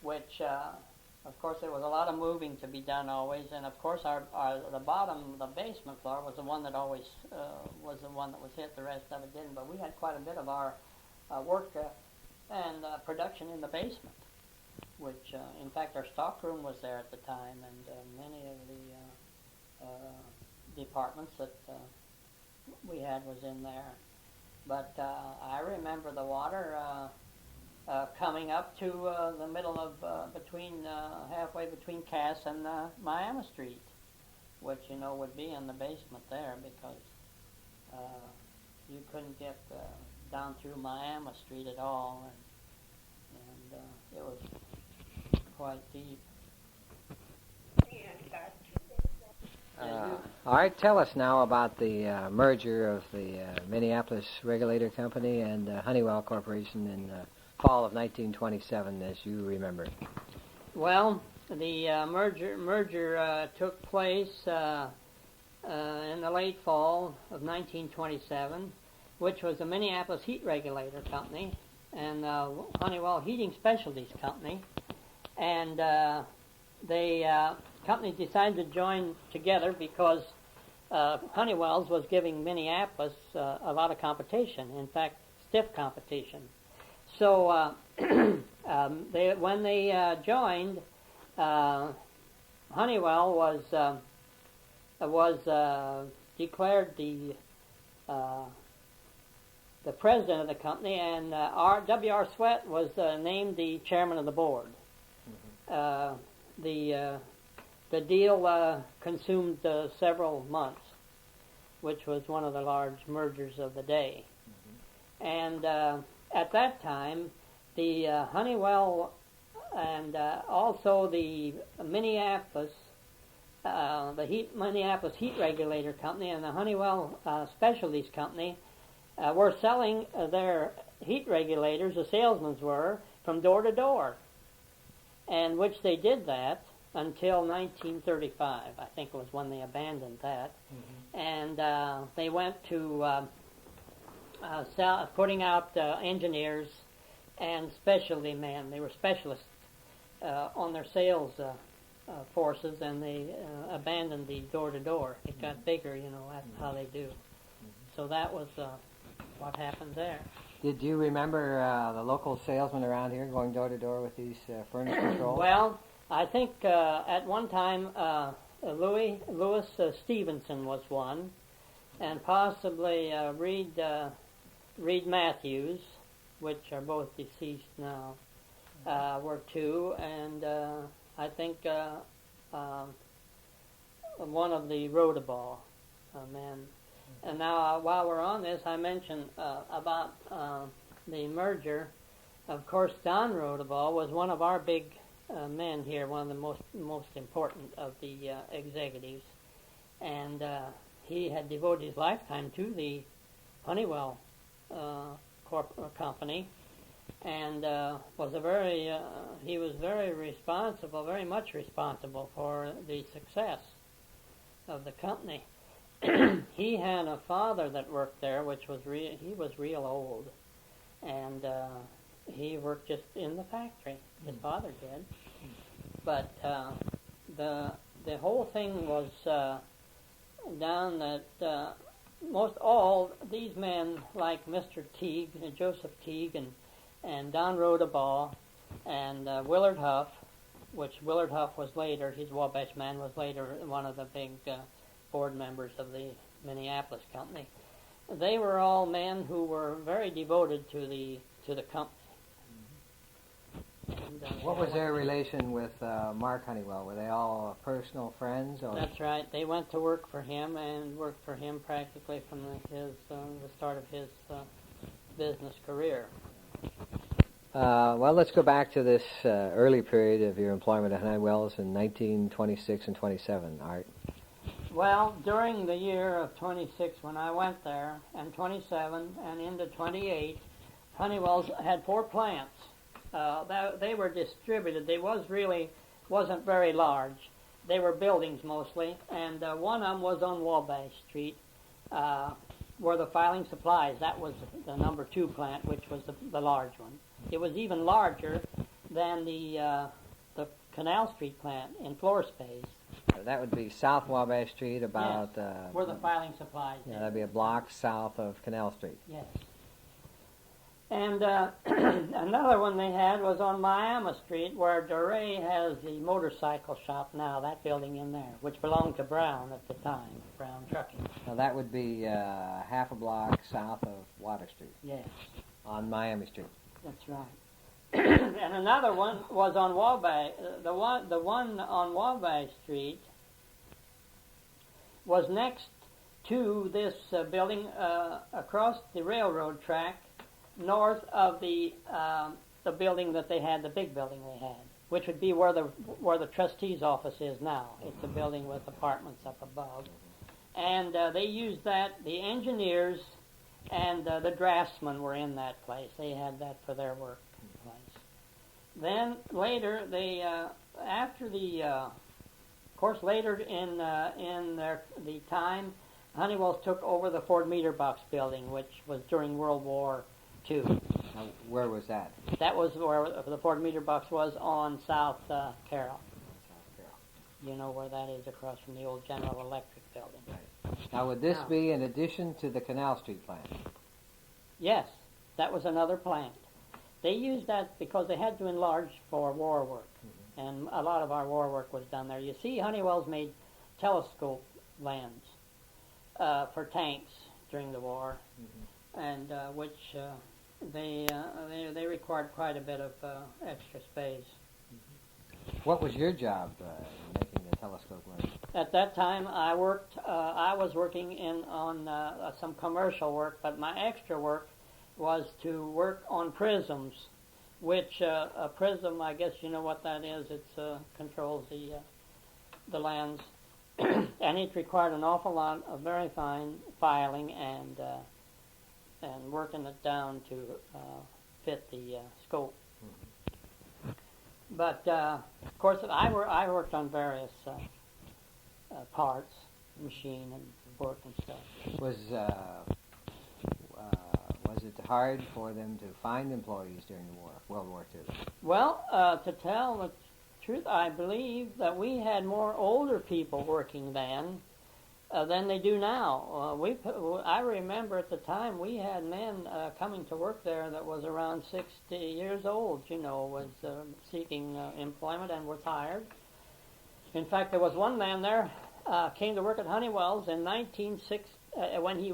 which, of course, there was a lot of moving to be done always. And, of course, the bottom, the basement floor was the one that always was the one that was hit. The rest of it didn't. But we had quite a bit of our work and production in the basement, which, in fact, our stockroom was there at the time, and many of the departments that we had was in there. But I remember the water coming up to the middle of halfway between Cass and Miami Street, which would be in the basement there because you couldn't get down through Miami Street at all, and it was quite deep. All right, tell us now about the merger of the Minneapolis Regulator Company and Honeywell Corporation in fall of 1927, as you remember. Well, the merger took place in the late fall of 1927, which was the Minneapolis Heat Regulator Company and Honeywell Heating Specialties Company, and companies decided to join together because Honeywell's was giving Minneapolis a lot of competition, in fact, stiff competition. So when they joined, Honeywell was declared the president of the company, and W.R. Sweat was named the chairman of the board. The deal consumed several months, which was one of the large mergers of the day. And at that time, the Honeywell and also the Minneapolis, Minneapolis Heat Regulator Company and the Honeywell Specialties Company were selling their heat regulators, the salesmen were, from door to door, and which they did that until 1935, I think it was when they abandoned that. And they went to putting out engineers and specialty men. They were specialists on their sales forces, and they abandoned the door-to-door. It got bigger, that's how they do. So that was what happened there. Did you remember the local salesmen around here going door-to-door with these furnace controls? Well, I think at one time Louis Stevenson was one, and possibly Reed Matthews, which are both deceased now, were 2, and I think one of the Rodaball men. And now, while we're on this, I mentioned about the merger. Of course, Don Rodaball was one of our big men here, one of the most important of the executives, and he had devoted his lifetime to the Honeywell company, and he was very much responsible for the success of the company. He had a father that worked there, he was real old, and he worked just in the factory. His father did, but the whole thing was down that most all these men, like Mr. Teague, Joseph Teague, and Don Rodaball, and Willard Huff, which Willard Huff was later, his Wabash man was later one of the big board members of the Minneapolis company. They were all men who were very devoted to the company. What was their relation with Mark Honeywell? Were they all personal friends? Or? That's right. They went to work for him and worked for him practically from the start of his business career. Well, let's go back to this early period of your employment at Honeywell's in 1926 and 27, Art. Well, during the year of 26 when I went there, and 27 and into 28, Honeywell's had 4 plants. They were distributed. They wasn't very large. They were buildings mostly, and one of them was on Wabash Street, where the filing supplies. That was the number 2 plant, which was the large one. It was even larger than the Canal Street plant in floor space. That would be South Wabash Street, about... Yes, where the filing supplies. Yeah, that'd be a block south of Canal Street. Yes. And another one they had was on Miami Street, where DeRay has the motorcycle shop now, that building in there, which belonged to Brown at the time, Brown Trucking. Now that would be half a block south of Water Street. Yes. On Miami Street. That's right. And another one was on Wabash. The one on Wabash Street was next to this building across the railroad track, north of the building that they had, the big building they had, which would be where the trustee's office is now. It's a building with apartments up above, and they used that. The engineers and the draftsmen were in that place. They had that for their work place. Then later, they after the of course later in the time, Honeywell took over the Ford Meter Box building, which was during World War II. Now, where was that? That was where the Ford Meter Box was on South Carroll. South Carroll. You know where that is, across from the old General Electric building. Right. Now, would this be in addition to the Canal Street plant? Yes, that was another plant. They used that because they had to enlarge for war work, and a lot of our war work was done there. You see, Honeywell's made telescope lens for tanks during the war, and which they required quite a bit of extra space. What was your job making the telescope lens? At that time, I was working on some commercial work, but my extra work was to work on prisms, which a prism, I guess you know what that is. It controls the lens, and it required an awful lot of very fine filing and working it down to fit the scope. But of course, I worked on various parts, machine and work and stuff. Was it hard for them to find employees during the war, World War II? Well, to tell the truth, I believe that we had more older people working then than they do now. I remember at the time we had men coming to work there that was around 60 years old, was seeking employment and was hired. In fact, there was one man there came to work at Honeywell's in 1960 when he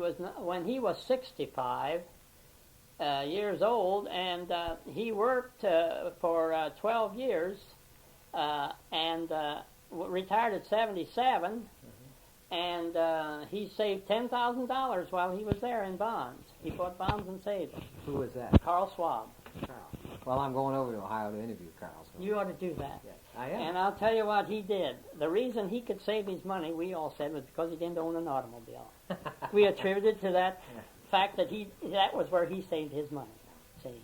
was 65 years old, and he worked for 12 years and retired at 77. And he saved $10,000 while he was there in bonds. He bought bonds and saved them. Who was that? Carl Schwab. Carl. Well, I'm going over to Ohio to interview Carl. So. You ought to do that. Yes, I am. And I'll tell you what he did. The reason he could save his money, we all said, was because he didn't own an automobile. We attributed to that fact that that was where he saved his money. See.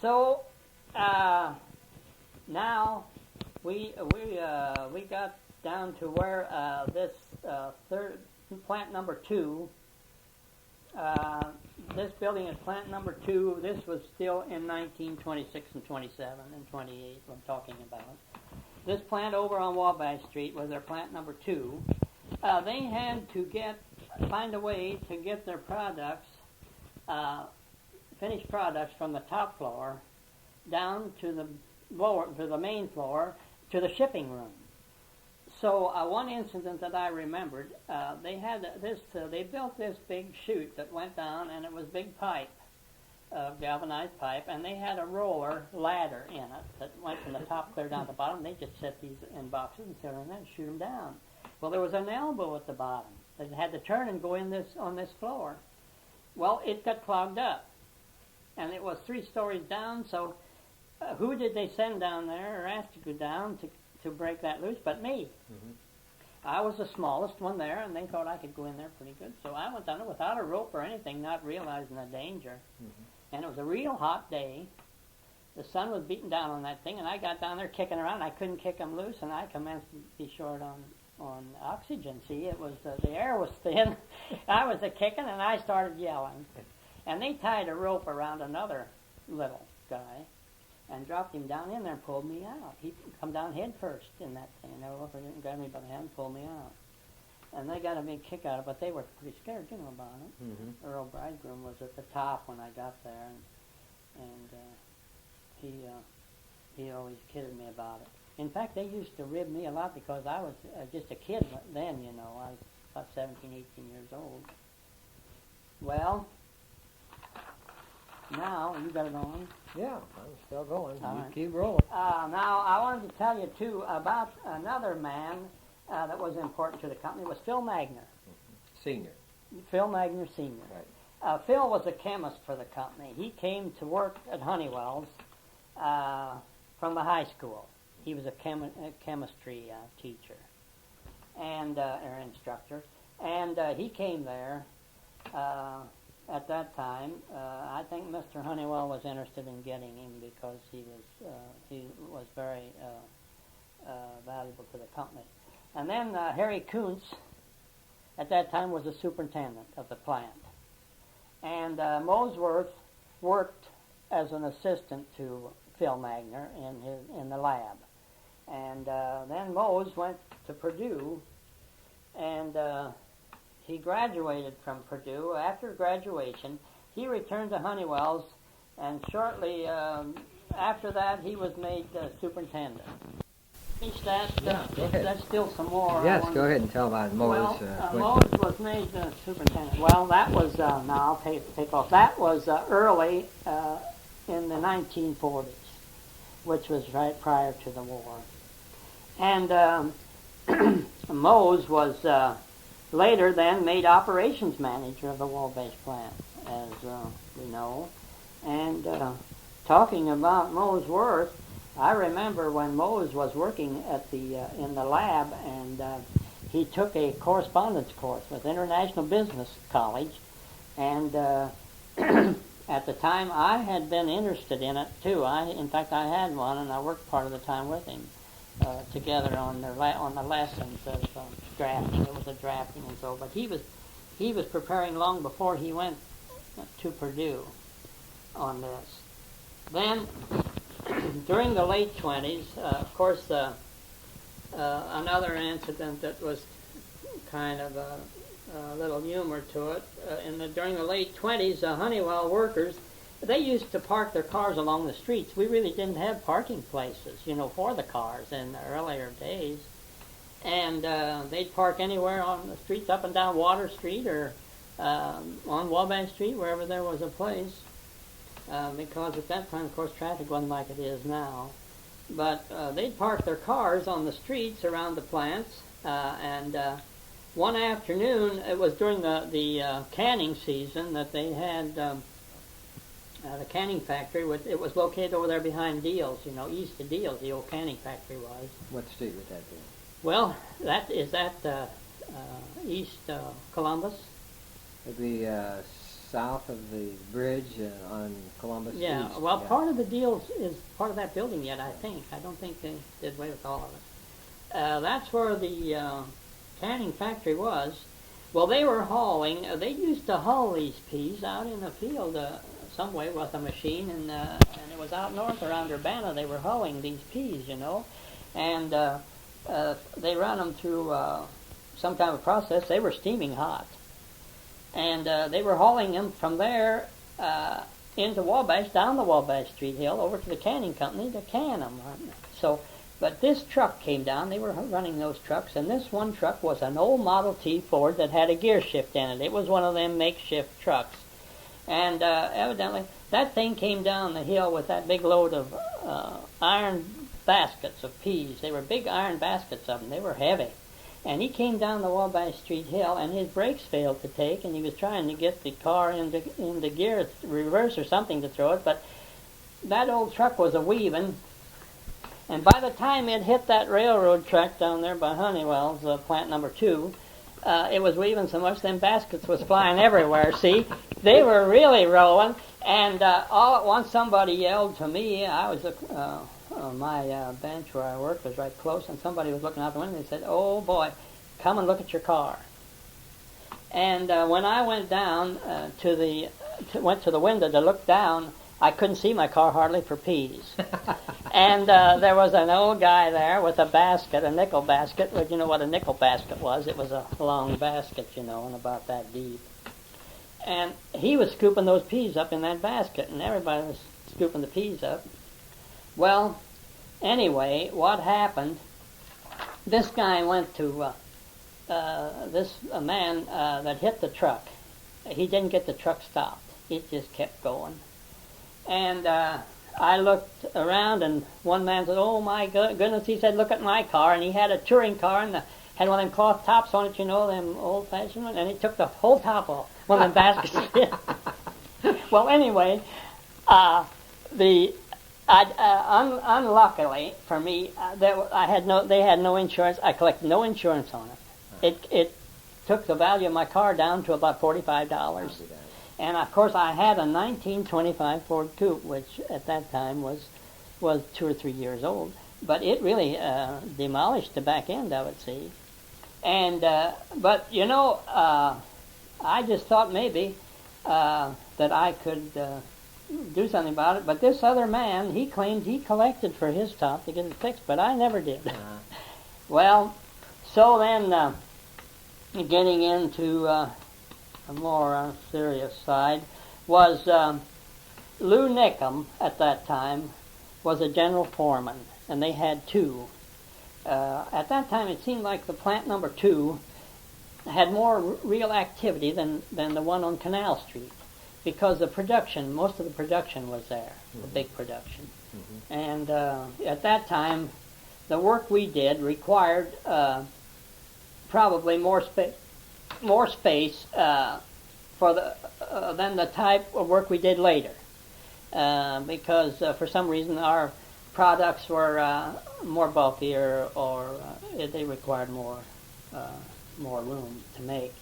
So now we got down to where this third plant number 2. This building is plant number 2. This was still in 1926 and 27 and 28. I'm talking about this plant over on Wabash Street was their plant number 2. They had to find a way to get their products, finished products, from the top floor down to the main floor to the shipping room. So one incident that I remembered, they had this. They built this big chute that went down, and it was big pipe, of galvanized pipe, and they had a roller ladder in it that went from the top clear down to the bottom. They just set these in boxes and sit on that and shoot them down. Well, there was an elbow at the bottom that had to turn and go in this on this floor. Well, it got clogged up, and it was 3 stories down. So, who did they send down there or ask to go down to break that loose? But me. Mm-hmm. I was the smallest one there, and they thought I could go in there pretty good. So I went down there without a rope or anything, not realizing the danger. Mm-hmm. And it was a real hot day. The sun was beating down on that thing, and I got down there kicking around. I couldn't kick them loose, and I commenced to be short on oxygen. See, it was the air was thin. I was kicking, and I started yelling. And they tied a rope around another little guy and dropped him down in there and pulled me out. He come down head first in that thing, and they were didn't grab me by the hand and pull me out. And they got a big kick out of it, but they were pretty scared, about it. Mm-hmm. Earl Bridegroom was at the top when I got there, and he always kidded me about it. In fact, they used to rib me a lot because I was just a kid then, I was about 17, 18 years old. Well, now, you got it on? Yeah, I'm still going. All You right. keep rolling. Now, I wanted to tell you, too, about another man that was important to the company. It was Phil Magner. Senior. Phil Magner Sr. Right. Phil was a chemist for the company. He came to work at Honeywell's from the high school. He was a chemistry teacher and or instructor. And he came there at that time. I think Mr. Honeywell was interested in getting him because he was very valuable to the company. And then Harry Kuntz, at that time, was the superintendent of the plant. And Molesworth worked as an assistant to Phil Magner in the lab. And then Mose went to Purdue, and he graduated from Purdue. After graduation, he returned to Honeywell's, and shortly after that, he was made superintendent. That's still some more. Yes, go ahead and tell about Mose. Well, Mose was made superintendent. Well, that was, now I'll take off. That was early in the 1940s, which was right prior to the war. And Mose was later then made operations manager of the Wabash plant, as we know. And talking about Molesworth, I remember when Mose was working at in the lab, and he took a correspondence course with International Business College, and at the time I had been interested in it too. In fact, I had one, and I worked part of the time with him together on the lessons of drafting. It was a drafting and so, but he was preparing long before he went to Purdue on this. Then, during the late 20s, of course, another incident that was kind of a little humor to it. During the late 20s, Honeywell workers, they used to park their cars along the streets. We really didn't have parking places, for the cars in the earlier days. And they'd park anywhere on the streets, up and down Water Street or on Wabash Street, wherever there was a place. Because at that time, of course, traffic wasn't like it is now. But they'd park their cars on the streets around the plants. And one afternoon, it was during the canning season that they had the canning factory. It was located over there behind Deals, east of Deals, the old canning factory was. What street would that be? Well, that is east Columbus. It'd be south of the bridge on Columbus. Yeah, East. well, part of the Deals is part of that building yet, I think. I don't think they did away with all of it. That's where the canning factory was. Well, they were hauling. They used to haul these peas out in the field some way with a machine, and it was out north around Urbana. They were hauling these peas, and they ran them through some kind of process. They were steaming hot. And they were hauling them from there into Wabash, down the Wabash Street Hill, over to the canning company to can them. So, but this truck came down. They were running those trucks, and this one truck was an old Model T Ford that had a gear shift in it. It was one of them makeshift trucks. And evidently, That thing came down the hill with that big load of iron baskets of peas. They were big iron baskets of them. They were heavy. And he came down the Wabash Street hill, and his brakes failed to take, and he was trying to get the car into gear, reverse or something to throw it, but that old truck was a-weaving, and by the time it hit that railroad track down there by Honeywell's, plant number 2, it was weaving so much them baskets was flying everywhere, see? They were really rolling, and all at once somebody yelled to me. I was my bench where I worked was right close, and somebody was looking out the window and said, "Oh boy, come and look at your car." And when I went down went to the window to look down, I couldn't see my car hardly for peas. And there was an old guy there with a basket, a nickel basket. Well, you know what a nickel basket was? It was a long basket, and about that deep. And he was scooping those peas up in that basket, and everybody was scooping the peas up. Well, anyway, what happened, this guy went to a man that hit the truck. He didn't get the truck stopped. It just kept going. And I looked around, and one man said, "Oh, my goodness," he said, "look at my car." And he had a touring car, and had one of them cloth tops on it, them old-fashioned ones, and he took the whole top off, one of them baskets. Well, anyway, unluckily for me, they had no insurance. I collected no insurance on it. It took the value of my car down to about $45. And of course, I had a 1925 Ford Coupe, which at that time was 2 or 3 years old. But it really demolished the back end of it, see. And but I just thought maybe that I could do something about it. But this other man, he claimed he collected for his top to get it fixed, but I never did. Well, so then getting into a more serious side was Lou Nickham at that time was a general foreman, and they had 2. At that time, it seemed like the plant number 2 had more real activity than the one on Canal Street, because most of the production was there, the big production. And at that time, the work we did required probably more space than the type of work we did later, because for some reason our products were more bulkier, or they required more room to make.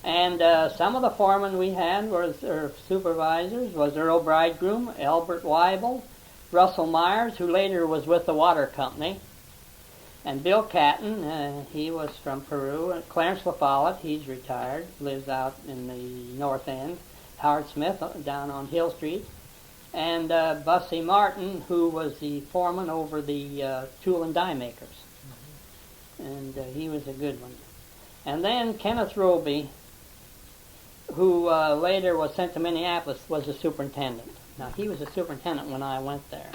And some of the foremen we had were supervisors was Earl Bridegroom, Albert Weibel, Russell Myers, who later was with the water company, and Bill Catton, he was from Peru, and Clarence LaFollette, he's retired, lives out in the north end, Howard Smith down on Hill Street, and Bussy Martin, who was the foreman over the tool and die makers. And he was a good one. And then Kenneth Roby, who later was sent to Minneapolis, was the superintendent. Now, he was a superintendent when I went there.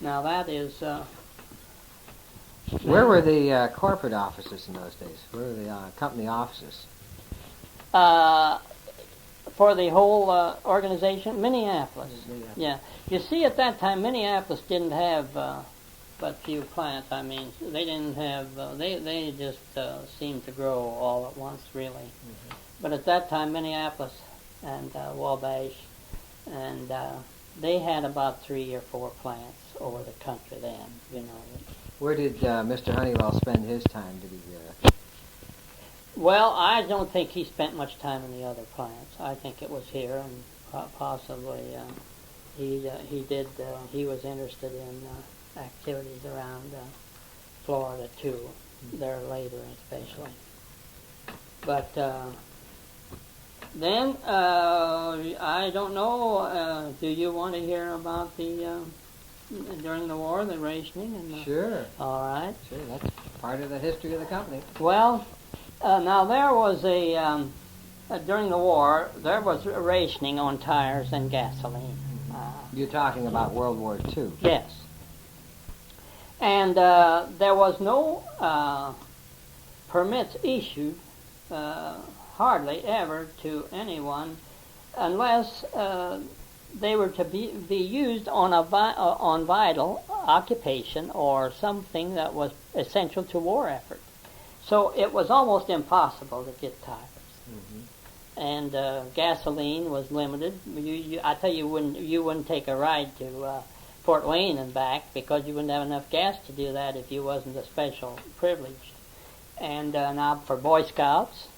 Now, that is... Where were the corporate offices in those days? Where were the company offices? For the whole organization, Minneapolis. Yeah. You see, at that time, Minneapolis didn't have but few plants. I mean, they didn't have... they just seemed to grow all at once, really. But at that time, Minneapolis and Wabash, and they had about 3 or 4 plants over the country then, Where did Mr. Honeywell spend his time? Did he? Well, I don't think he spent much time in the other plants. I think it was here, and possibly he was interested in activities around Florida too, there later especially. But then I don't know. Do you want to hear about the? During the war, the rationing? And Sure. All right. Sure, that's part of the history of the company. Well, now there was during the war, there was rationing on tires and gasoline. You're talking about World War II. Yes. And there was no permits issued, hardly ever, to anyone unless they were to be used on on vital occupation or something that was essential to war effort. So it was almost impossible to get tires. And gasoline was limited. I tell you, you wouldn't take a ride to Fort Wayne and back because you wouldn't have enough gas to do that if you wasn't a special privilege. And now for Boy Scouts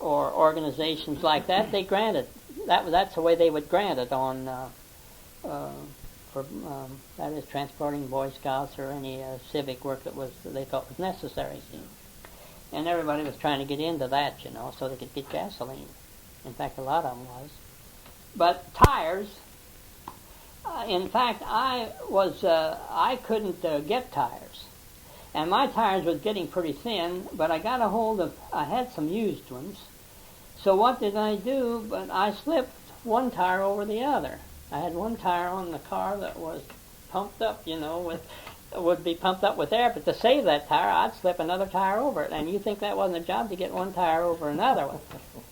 or organizations like that, they granted that's the way they would grant it on for that is transporting Boy Scouts or any civic work that they thought was necessary. See? And everybody was trying to get into that, so they could get gasoline. In fact, a lot of them was. But tires. In fact, I couldn't get tires, and my tires was getting pretty thin. But I got a hold of. I had some used ones. So what did I do? But I slipped one tire over the other. I had one tire on the car that was pumped up, would be pumped up with air. But to save that tire, I'd slip another tire over it. And you think that wasn't a job to get one tire over another one?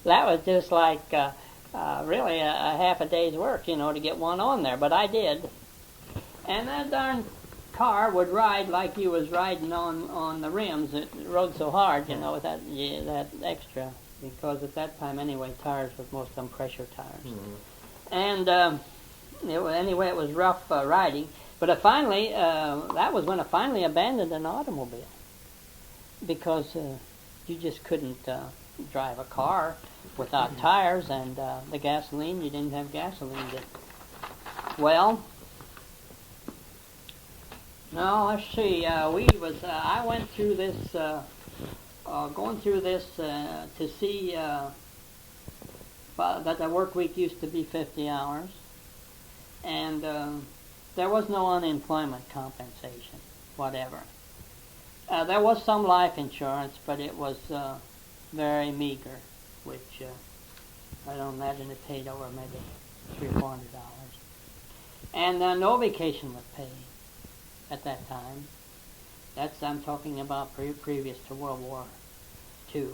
That was just like really a half a day's work, to get one on there. But I did. And that darn car would ride like you was riding on the rims. It rode so hard, with that extra. Because at that time, anyway, tires was most of them pressure tires. Mm-hmm. And anyway, it was rough riding. But that was when I finally abandoned an automobile. Because you just couldn't drive a car without tires, and the gasoline, you didn't have gasoline. Well, no, let's see. I went through this, going through this to see that the work week used to be 50 hours, and there was no unemployment compensation, whatever. There was some life insurance, but it was very meager, which I don't imagine it paid over maybe $300 or $400. And no vacation was paid at that time. I'm talking about previous to World War II.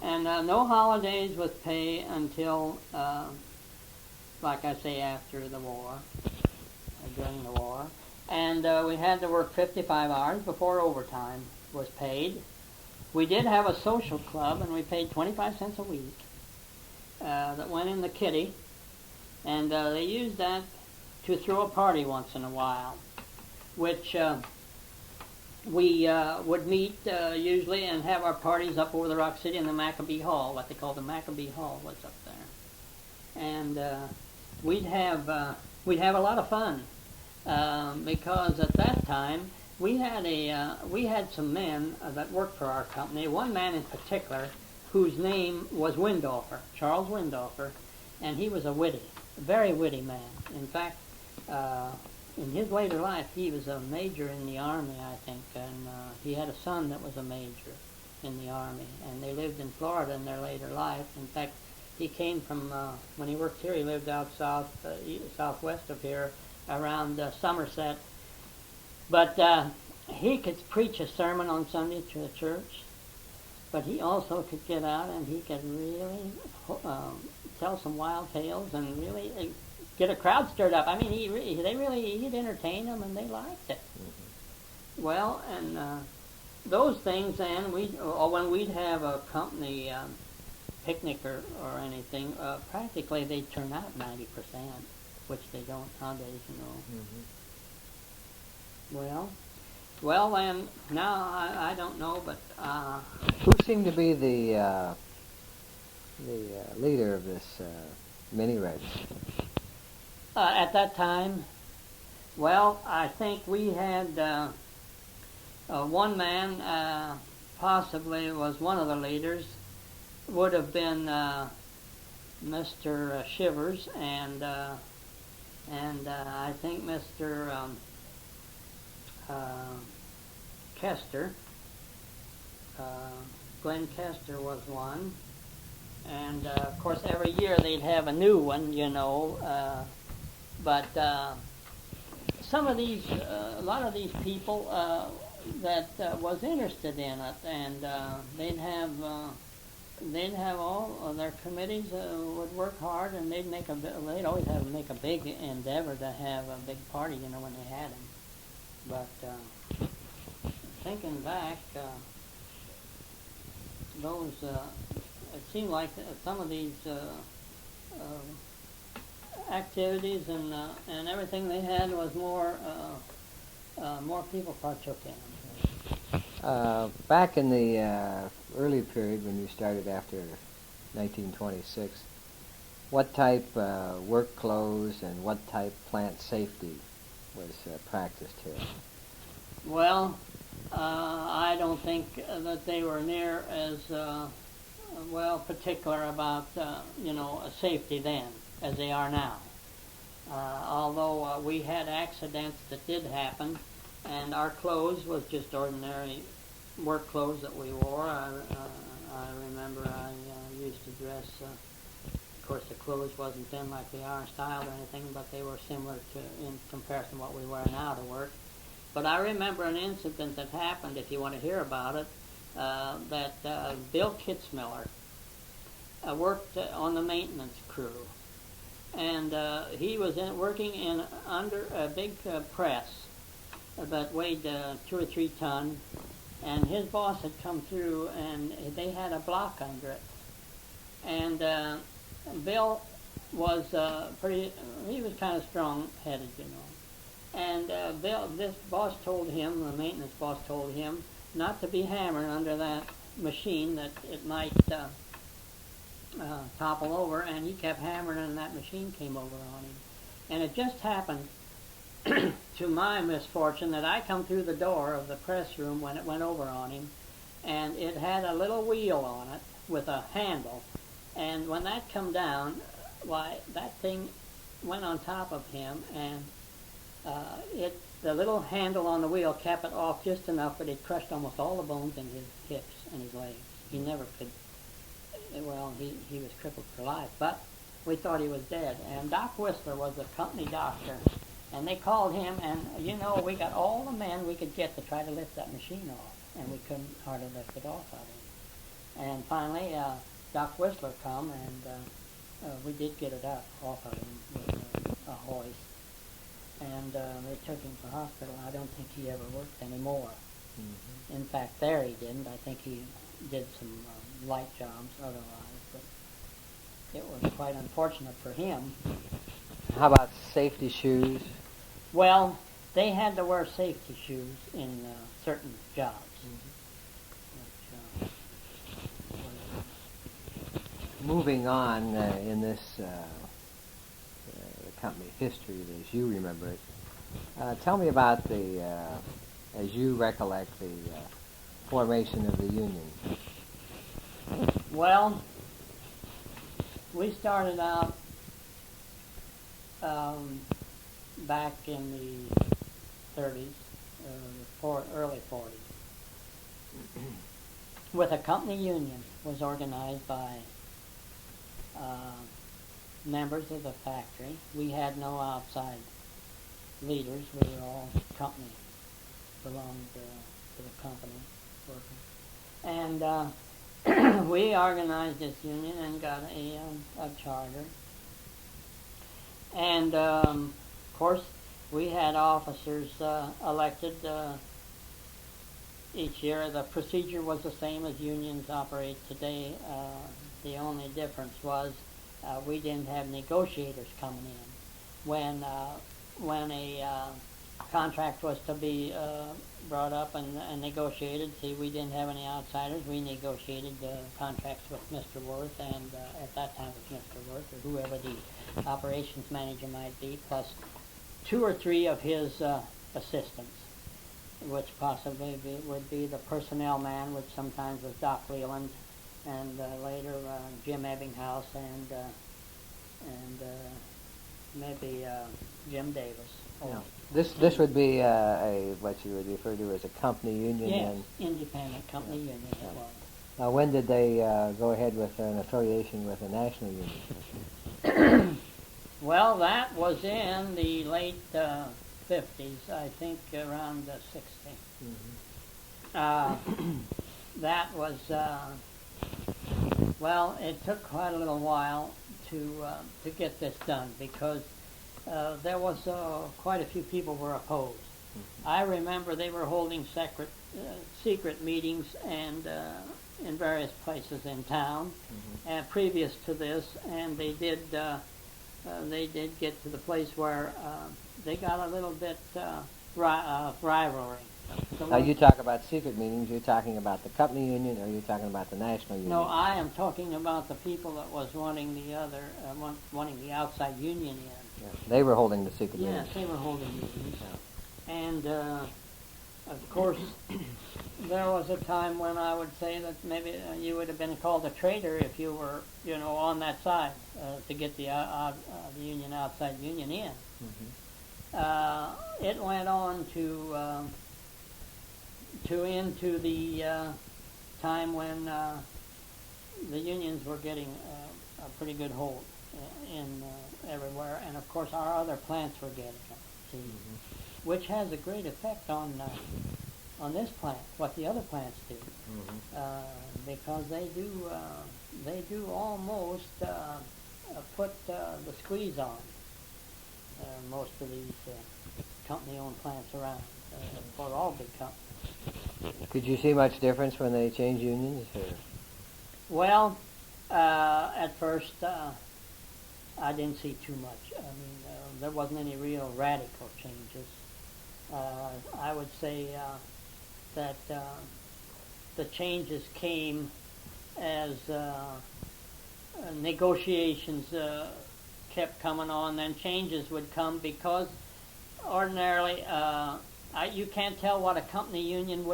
And no holidays was paid until, like I say, after the war, during the war. And we had to work 55 hours before overtime was paid. We did have a social club, and we paid 25 cents a week that went in the kitty. And they used that to throw a party once in a while, which we would meet usually and have our parties up over the Rock City in the Maccabee Hall, what they call the Maccabee Hall was up there. And we'd have a lot of fun. Because at that time we had some men that worked for our company. One man in particular, whose name was Windoffer, Charles Windoffer, and he was a very witty man. In fact, in his later life, he was a major in the Army, I think, and he had a son that was a major in the Army, and they lived in Florida in their later life. In fact, he came from when he worked here. He lived out southwest of here, around Somerset, but he could preach a sermon on Sunday to the church, but he also could get out and he could really tell some wild tales and really get a crowd stirred up. I mean, he'd entertain them and they liked it. Mm-hmm. Well, and those things, and when we'd have a company picnic or anything, practically they'd turn out 90%. Which they don't nowadays, Mm-hmm. Well, and now I don't know, but who seemed to be the leader of this mini regiment? At that time, well, I think we had one man, possibly was one of the leaders, would have been Mr. Shivers, and I think Mr. Kester, Glenn Kester was one, and of course every year they'd have a new one, but some of these, a lot of these people that was interested in it, and they'd have they'd have all of their committees would work hard, and they'd always make a big endeavor to have a big party, when they had them. But thinking back, it seemed like some of these activities and everything they had was more people partook in them. Back in the early period when you started after 1926, what type work clothes and what type plant safety was practiced here? Well, I don't think that they were near as particular about safety then as they are now. Although we had accidents that did happen, and our clothes was just ordinary work clothes that we wore. I remember I used to dress. Of course, the clothes wasn't then like they are in style or anything, but they were similar in comparison to what we wear now to work. But I remember an incident that happened, if you want to hear about it, that Bill Kitzmiller worked on the maintenance crew. And he was working under a big press that weighed 2 or 3 tons. And his boss had come through, and they had a block under it. And Bill was he was kind of strong-headed, And this boss told him, the maintenance boss told him, not to be hammering under that machine, that it might topple over, and he kept hammering and that machine came over on him. And it just happened, to my misfortune, that I come through the door of the press room when it went over on him, and it had a little wheel on it with a handle, and when that come down, why, that thing went on top of him, and the little handle on the wheel kept it off just enough, but it crushed almost all the bones in his hips and his legs. He never could, he was crippled for life, but we thought he was dead. And Doc Whistler was the company doctor, and they called him, and we got all the men we could get to try to lift that machine off, and we couldn't hardly lift it off of him. And finally, Doc Whistler come, and we did get it up off of him with a hoist. And they took him to the hospital. I don't think he ever worked anymore. Mm-hmm. In fact, there he didn't. I think he did some light jobs otherwise, but it was quite unfortunate for him. How about safety shoes? Well, they had to wear safety shoes in certain jobs. Mm-hmm. Which, moving on in this company history as you remember it, tell me about as you recollect, the formation of the union. Well, we started out back in the 30s, early 40s, with a company union. Was organized by members of the factory. We had no outside leaders. We were all company, belonged to the company working. And we organized this union and got a charter. And of course, we had officers elected each year. The procedure was the same as unions operate today. The only difference was we didn't have negotiators coming in. When a contract was to be brought up and negotiated, see, we didn't have any outsiders. We negotiated contracts with Mr. Worth, and at that time it was Mr. Worth, or whoever the operations manager might be, plus 2 or 3 of his assistants, which possibly would be the personnel man, which sometimes was Doc Leland, and later Jim Ebbinghaus, and maybe Jim Davis. Yeah. This would be what you would refer to as a company union. Yes, independent company union. Yeah. It was. Now, when did they go ahead with an affiliation with a national union? Well, that was in the late 50s, I think around 60. Mm-hmm. That was Well, it took quite a little while to get this done because there was quite a few people were opposed. I remember they were holding secret meetings and in various places in town, and previous to this, and they did get to the place where they got a little bit rivalry. So Now, you talk about secret meetings. You're talking about the company union, or you're talking about the national union? no, I am talking about the people that was wanting the wanting the outside union in. Yeah, they were holding the secret Yes, meetings. they were holding meetings. And, of course, there was a time when I would say that maybe you would have been called a traitor if you were, on that side to get the union, outside union in. It went on to into the time when the unions were getting a pretty good hold in everywhere, and of course our other plants were getting them. See, which has a great effect on this plant, what the other plants do, because they do almost put the squeeze on most of these company-owned plants around for all big companies. Could you see much difference when they changed unions? Or? Well, at first I didn't see too much. I mean, there wasn't any real radical changes. I would say that the changes came as negotiations kept coming on, then changes would come because ordinarily you can't tell what a company union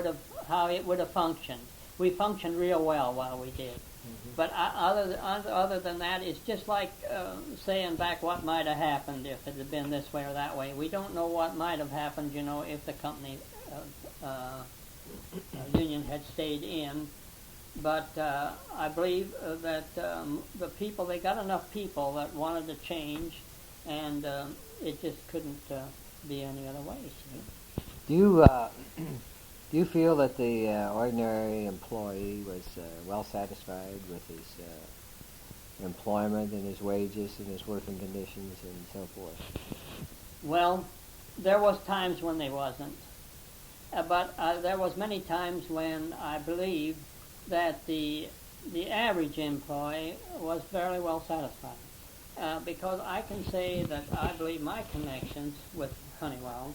how it would have functioned. We functioned real well while we did. But other than that, it's just like saying back what might have happened if it had been this way or that way. We don't know what might have happened, if the company union had stayed in. But I believe that the people, they got enough people that wanted to change, and it just couldn't be any other way. See? Do you feel that the ordinary employee was well satisfied with his employment and his wages and his working conditions and so forth? Well, there was times when they wasn't, but there was many times when I believe that the average employee was fairly well satisfied, because I can say that I believe my connections with Honeywell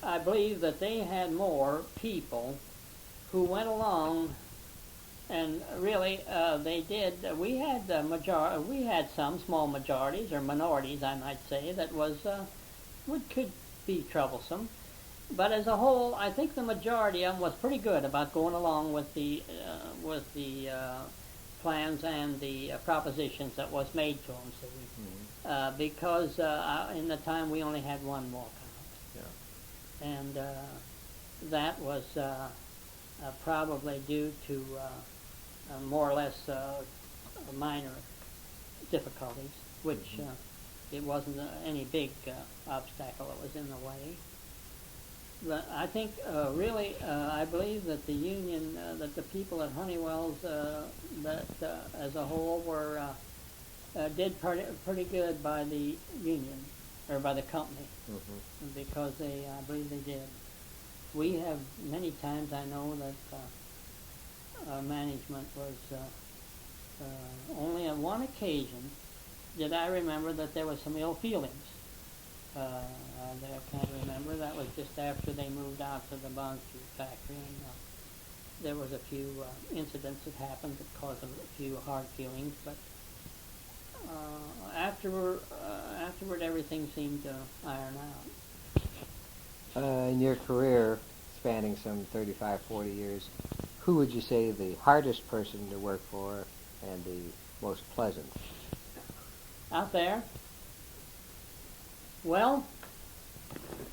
I believe that they had more people who went along, and really they did. We had some small majorities or minorities, I might say, that could be troublesome. But as a whole, I think the majority of them was pretty good about going along with the plans and the propositions that was made to them. See, because in the time we only had one walkout. And that was probably due to more or less minor difficulties, which it wasn't any big obstacle that was in the way. But I think really, I believe that the union, that the people at Honeywell's, that as a whole did pretty good by the union, or by the company, because I believe they did. We have many times, I know that our management was only on one occasion did I remember that there was some ill feelings. I can't remember. That was just after they moved out to the Bond Street factory, and there was a few incidents that happened that caused a few hard feelings, but afterward, everything seemed to iron out. In your career, spanning some 35, 40 years, who would you say the hardest person to work for and the most pleasant? Out there? Well,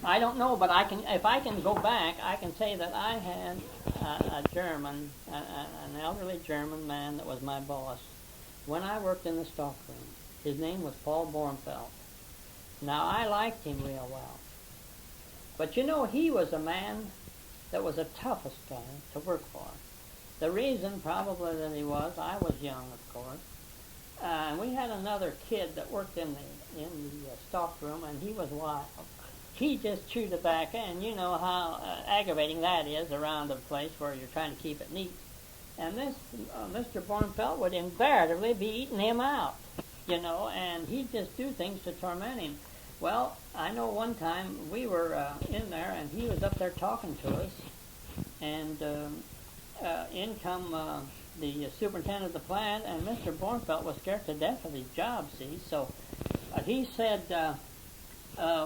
I don't know, but if I can go back, I can say that I had a German, an elderly German man that was my boss when I worked in the stockroom. His name was Paul Bornfeld. Now, I liked him real well. But he was a man that was the toughest guy to work for. The reason probably that he was, I was young, of course, and we had another kid that worked in the stock room, and he was wild. He just chewed tobacco, and you know how aggravating that is around a place where you're trying to keep it neat. And this Mr. Bornfeld would invariably be eating him out, you know, and he'd just do things to torment him. Well, I know one time we were in there, and he was up there talking to us, and in come the superintendent of the plant, and Mr. Bornfeld was scared to death of his job, see. So he said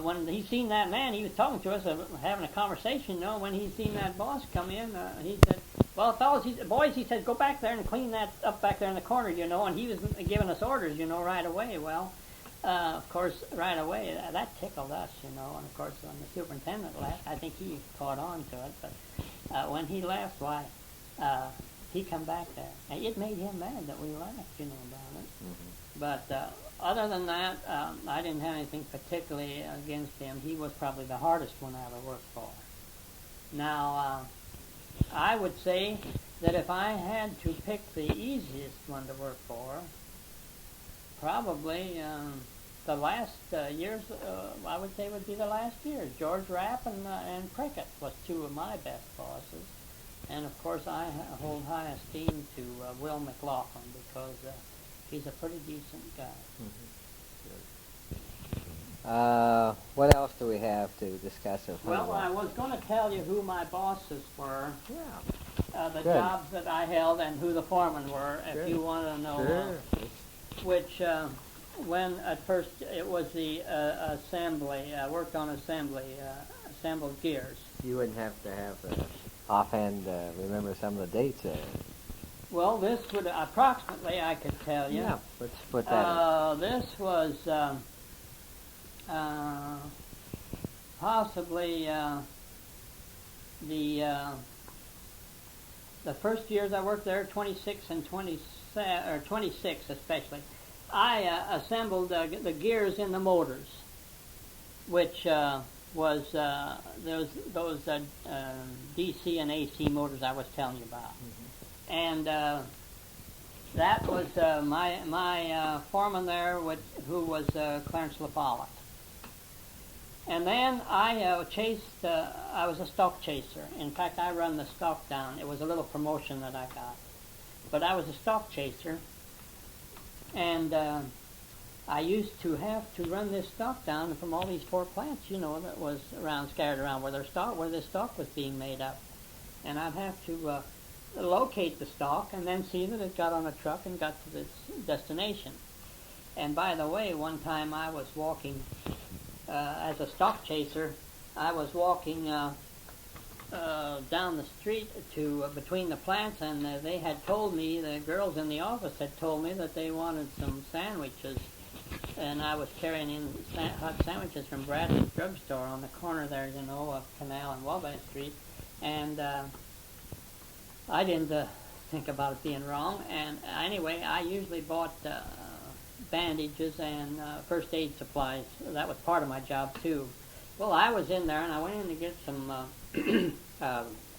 when he seen that man, he was talking to us, having a conversation, you know, when he seen that boss come in, he said, well, fellas, boys, he said, go back there and clean that up back there in the corner, you know, and he was giving us orders, you know, right away. Well, of course, right away, that tickled us, you know, and of course, when the superintendent left, I think he caught on to it, but when he left, why, he come back there. And it made him mad that we left, you know, about it. Mm-hmm. But other than that, I didn't have anything particularly against him. He was probably the hardest one I ever worked for. Now, I would say that if I had to pick the easiest one to work for, probably the last years, I would say would be the last years. George Rapp and Prickett was two of my best bosses. And of course, I hold high esteem to Will McLaughlin because he's a pretty decent guy. Mm-hmm. What else do we have to discuss? Well, I was going to tell you who my bosses were. Yeah. The jobs that I held and who the foremen were, if you want to know. Which, when at first it was the assembly, worked on assembly, assembled gears. You wouldn't have to have offhand remember some of the dates. Well, this would approximately, I could tell you. Yeah, let's put that this was possibly the first years I worked there, 26 and 27, or 26 especially. I assembled the gears in the motors, which was those DC and AC motors I was telling you about. Mm-hmm. And that was my foreman there, who was Clarence LaFollette. And then I chased, I was a stock chaser. In fact, I run the stock down. It was a little promotion that I got. But I was a stock chaser, and I used to have to run this stock down from all these four plants, you know, that was scattered around where this stock was being made up. And I'd have to locate the stock and then see that it got on a truck and got to its destination. And by the way, one time I was walking as a stock chaser. I was walking down the street to between the plants, and they had told me, the girls in the office had told me that they wanted some sandwiches. And I was carrying in hot sandwiches from Bradley's drugstore on the corner there, you know, of Canal and Wabash Street. And I didn't think about it being wrong. And anyway, I usually bought bandages and first aid supplies. That was part of my job, too. Well, I was in there, and I went in to get some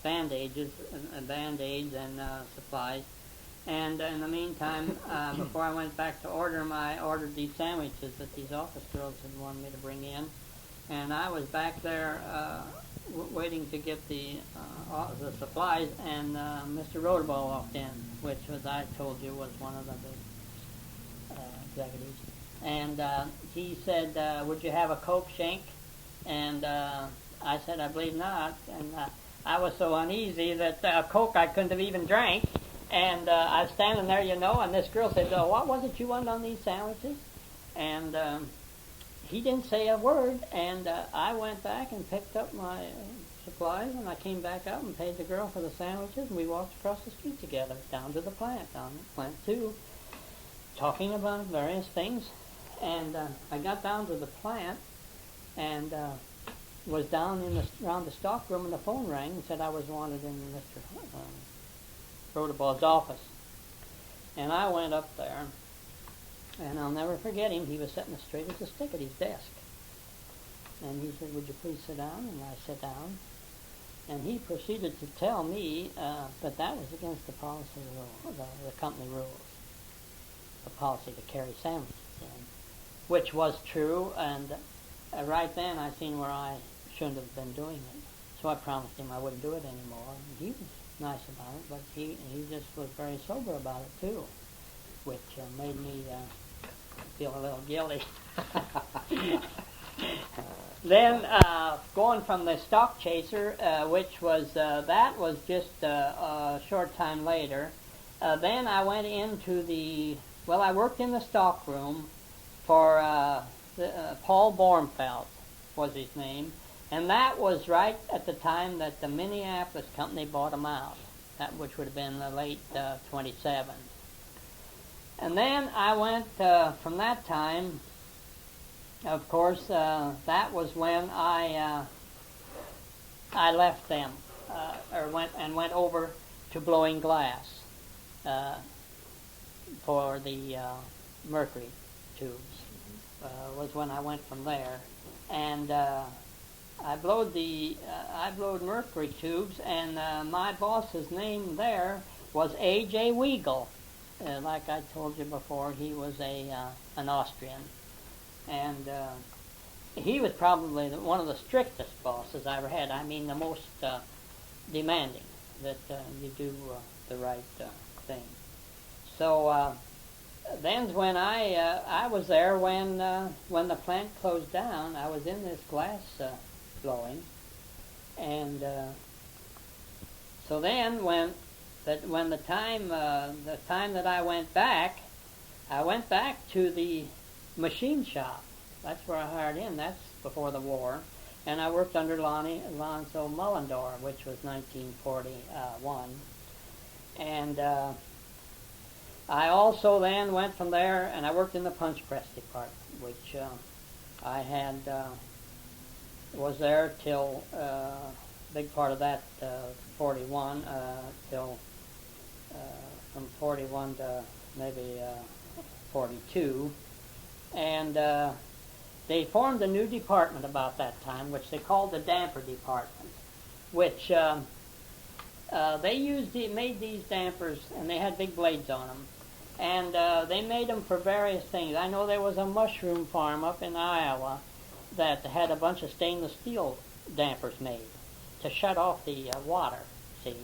bandages and Band-Aids and supplies. And in the meantime, before I went back to order them, I ordered these sandwiches that these office girls had wanted me to bring in. And I was back there waiting to get the supplies, and Mr. Roderball walked in, which, as I told you, was one of the big executives. And he said, would you have a Coke, Schenk? And I said, I believe not. And I was so uneasy that Coke I couldn't have even drank. And I was standing there, you know, and this girl said, oh, what was it you wanted on these sandwiches? And he didn't say a word, and I went back and picked up my supplies, and I came back up and paid the girl for the sandwiches, and we walked across the street together down to the plant, Plant 2, talking about various things. And I got down to the plant and was down around the stock room, and the phone rang and said I was wanted in Mr. Rodeball's office. And I went up there, and I'll never forget him. He was sitting as straight as a stick at his desk. And he said, would you please sit down? And I sat down. And he proceeded to tell me that that was against the policy rule, the company rules, the policy to carry sandwiches in, which was true. And right then I seen where I shouldn't have been doing it. So I promised him I wouldn't do it anymore. And he was nice about it, but he just was very sober about it too, which made me feel a little guilty. Then going from the stock chaser, which was that was just a short time later. Then I went into I worked in the stock room for Paul Bornfeld was his name, and that was right at the time that the Minneapolis company bought him out, which would have been the late 27. And then I went from that time. Of course, that was when I left them, went over to blowing glass for the mercury tubes. Was when I went from there, and I blowed mercury tubes, and my boss's name there was A.J. Weigel. Like I told you before, he was an Austrian. And he was probably one of the strictest bosses I ever had. I mean, the most demanding, that you do the right thing. So then when I was there when the plant closed down, I was in this glass blowing. And so then when the time that I went back to the machine shop. That's where I hired in. That's before the war. And I worked under Alonzo Mullendor, which was 1941. And I also then went from there, and I worked in the punch press department, which I had was there till big part of that 41 till from 41 to maybe 42. And they formed a new department about that time, which they called the damper department, which they made these dampers, and they had big blades on them. And they made them for various things. I know there was a mushroom farm up in Iowa that had a bunch of stainless steel dampers made to shut off the water, see.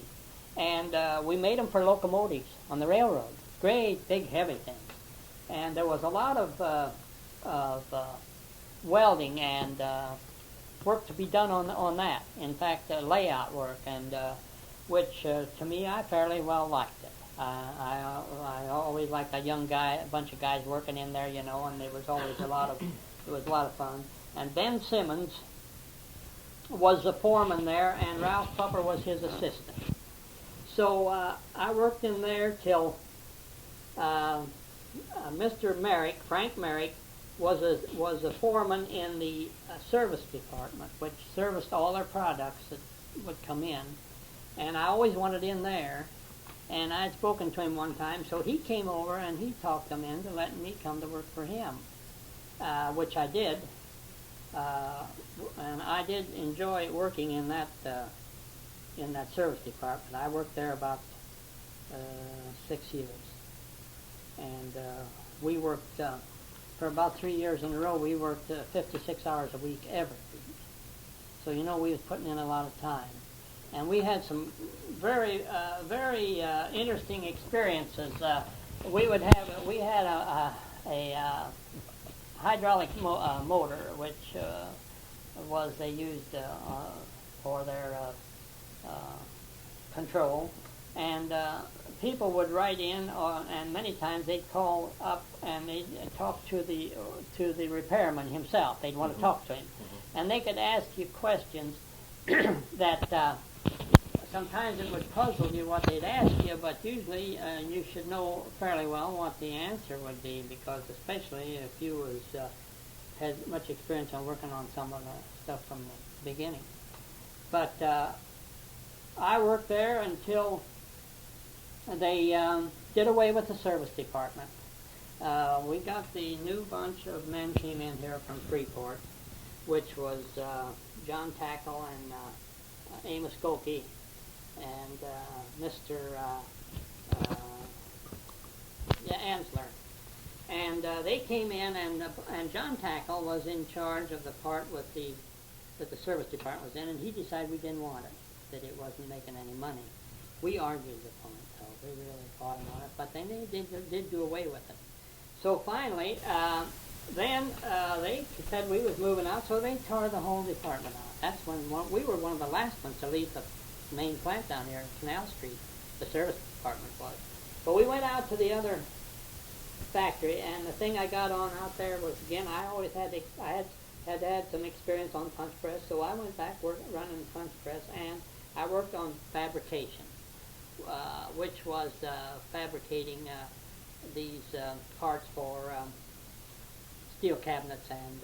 And we made them for locomotives on the railroad. Great, big, heavy things. And there was a lot of welding and work to be done on that. In fact, layout work, and which to me, I fairly well liked it. I always liked a bunch of guys working in there, you know, and there was always a lot of fun. And Ben Simmons was the foreman there, and Ralph Pupper was his assistant. So I worked in there till Mr. Merrick, Frank Merrick, was a foreman in the service department, which serviced all their products that would come in. And I always wanted in there. And I had spoken to him one time, so he came over and he talked them into letting me come to work for him, which I did. And I did enjoy working in that service department. I worked there about 6 years. And we worked, for about 3 years in a row, we worked 56 hours a week every week. So, you know, we was putting in a lot of time. And we had some very interesting experiences. We had a hydraulic motor, which they used for their control, and people would write in, and many times they'd call up and they'd talk to the repairman himself. They'd want to talk to him, and they could ask you questions that. Sometimes it would puzzle you what they'd ask you, but usually you should know fairly well what the answer would be, because especially if you had much experience on working on some of the stuff from the beginning. But I worked there until they did away with the service department. We got the new bunch of men came in here from Freeport, which was John Tackle Amos Skokie and Mr. Ansler. And they came in, and John Tackle was in charge of the part that the service department was in, and he decided we didn't want it, that it wasn't making any money. We argued upon it, though. We really fought him on it, but then they did do away with it. So finally, then they said we was moving out, so they tore the whole department out. That's when we were one of the last ones to leave the main plant down here, Canal Street. The service department was. But we went out to the other factory, and the thing I got on out there was, again, I always had some experience on punch press, so I went back running the punch press, and I worked on fabrication, which was fabricating these parts for steel cabinets and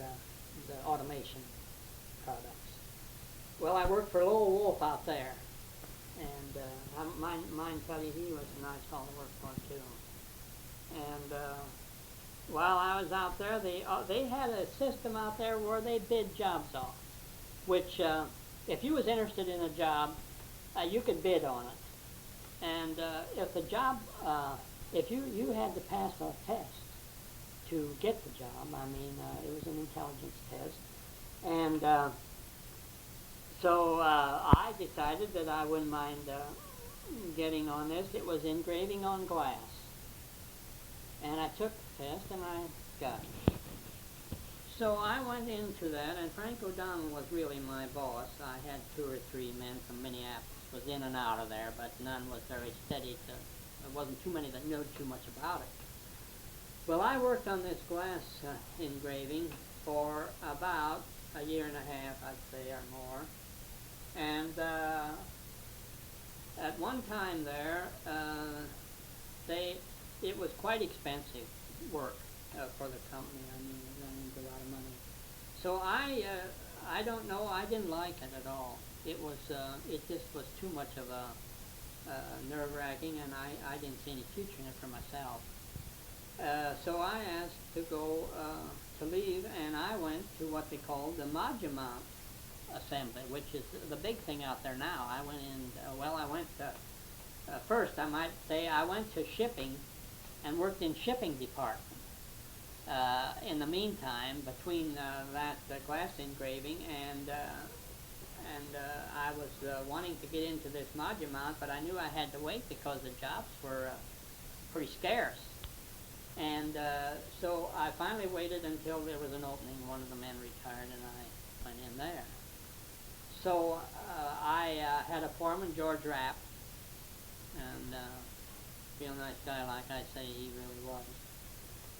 the automation products. Well, I worked for Lowell Wolf out there, and mine tell you he was a nice fellow to work for too. And while I was out there, they had a system out there where they bid jobs off, which if you was interested in a job, you could bid on it. And if the job, if you had to pass a test to get the job, I mean, it was an intelligence test, and so I decided that I wouldn't mind getting on this. It was engraving on glass. And I took the test, and I got it. So I went into that, and Frank O'Donnell was really my boss. I had 2 or 3 men from Minneapolis, was in and out of there, but none was very steady. There wasn't too many that knew too much about it. Well, I worked on this glass engraving for about a year and a half, I'd say, or more. And at one time there, it was quite expensive work for the company. I mean, it ran into a lot of money. So I don't know, I didn't like it at all. It just was too much of a nerve-wracking, and I didn't see any future in it for myself. So I asked to go to leave, and I went to what they called the Modulmount assembly, which is the big thing out there now. I went to, first I might say I went to shipping and worked in shipping department. In the meantime, between that glass engraving and I was wanting to get into this Modulmount, but I knew I had to wait because the jobs were pretty scarce. And so I finally waited until there was an opening. One of the men retired, and I went in there. So I had a foreman, George Rapp, and real nice guy, like I say, he really was.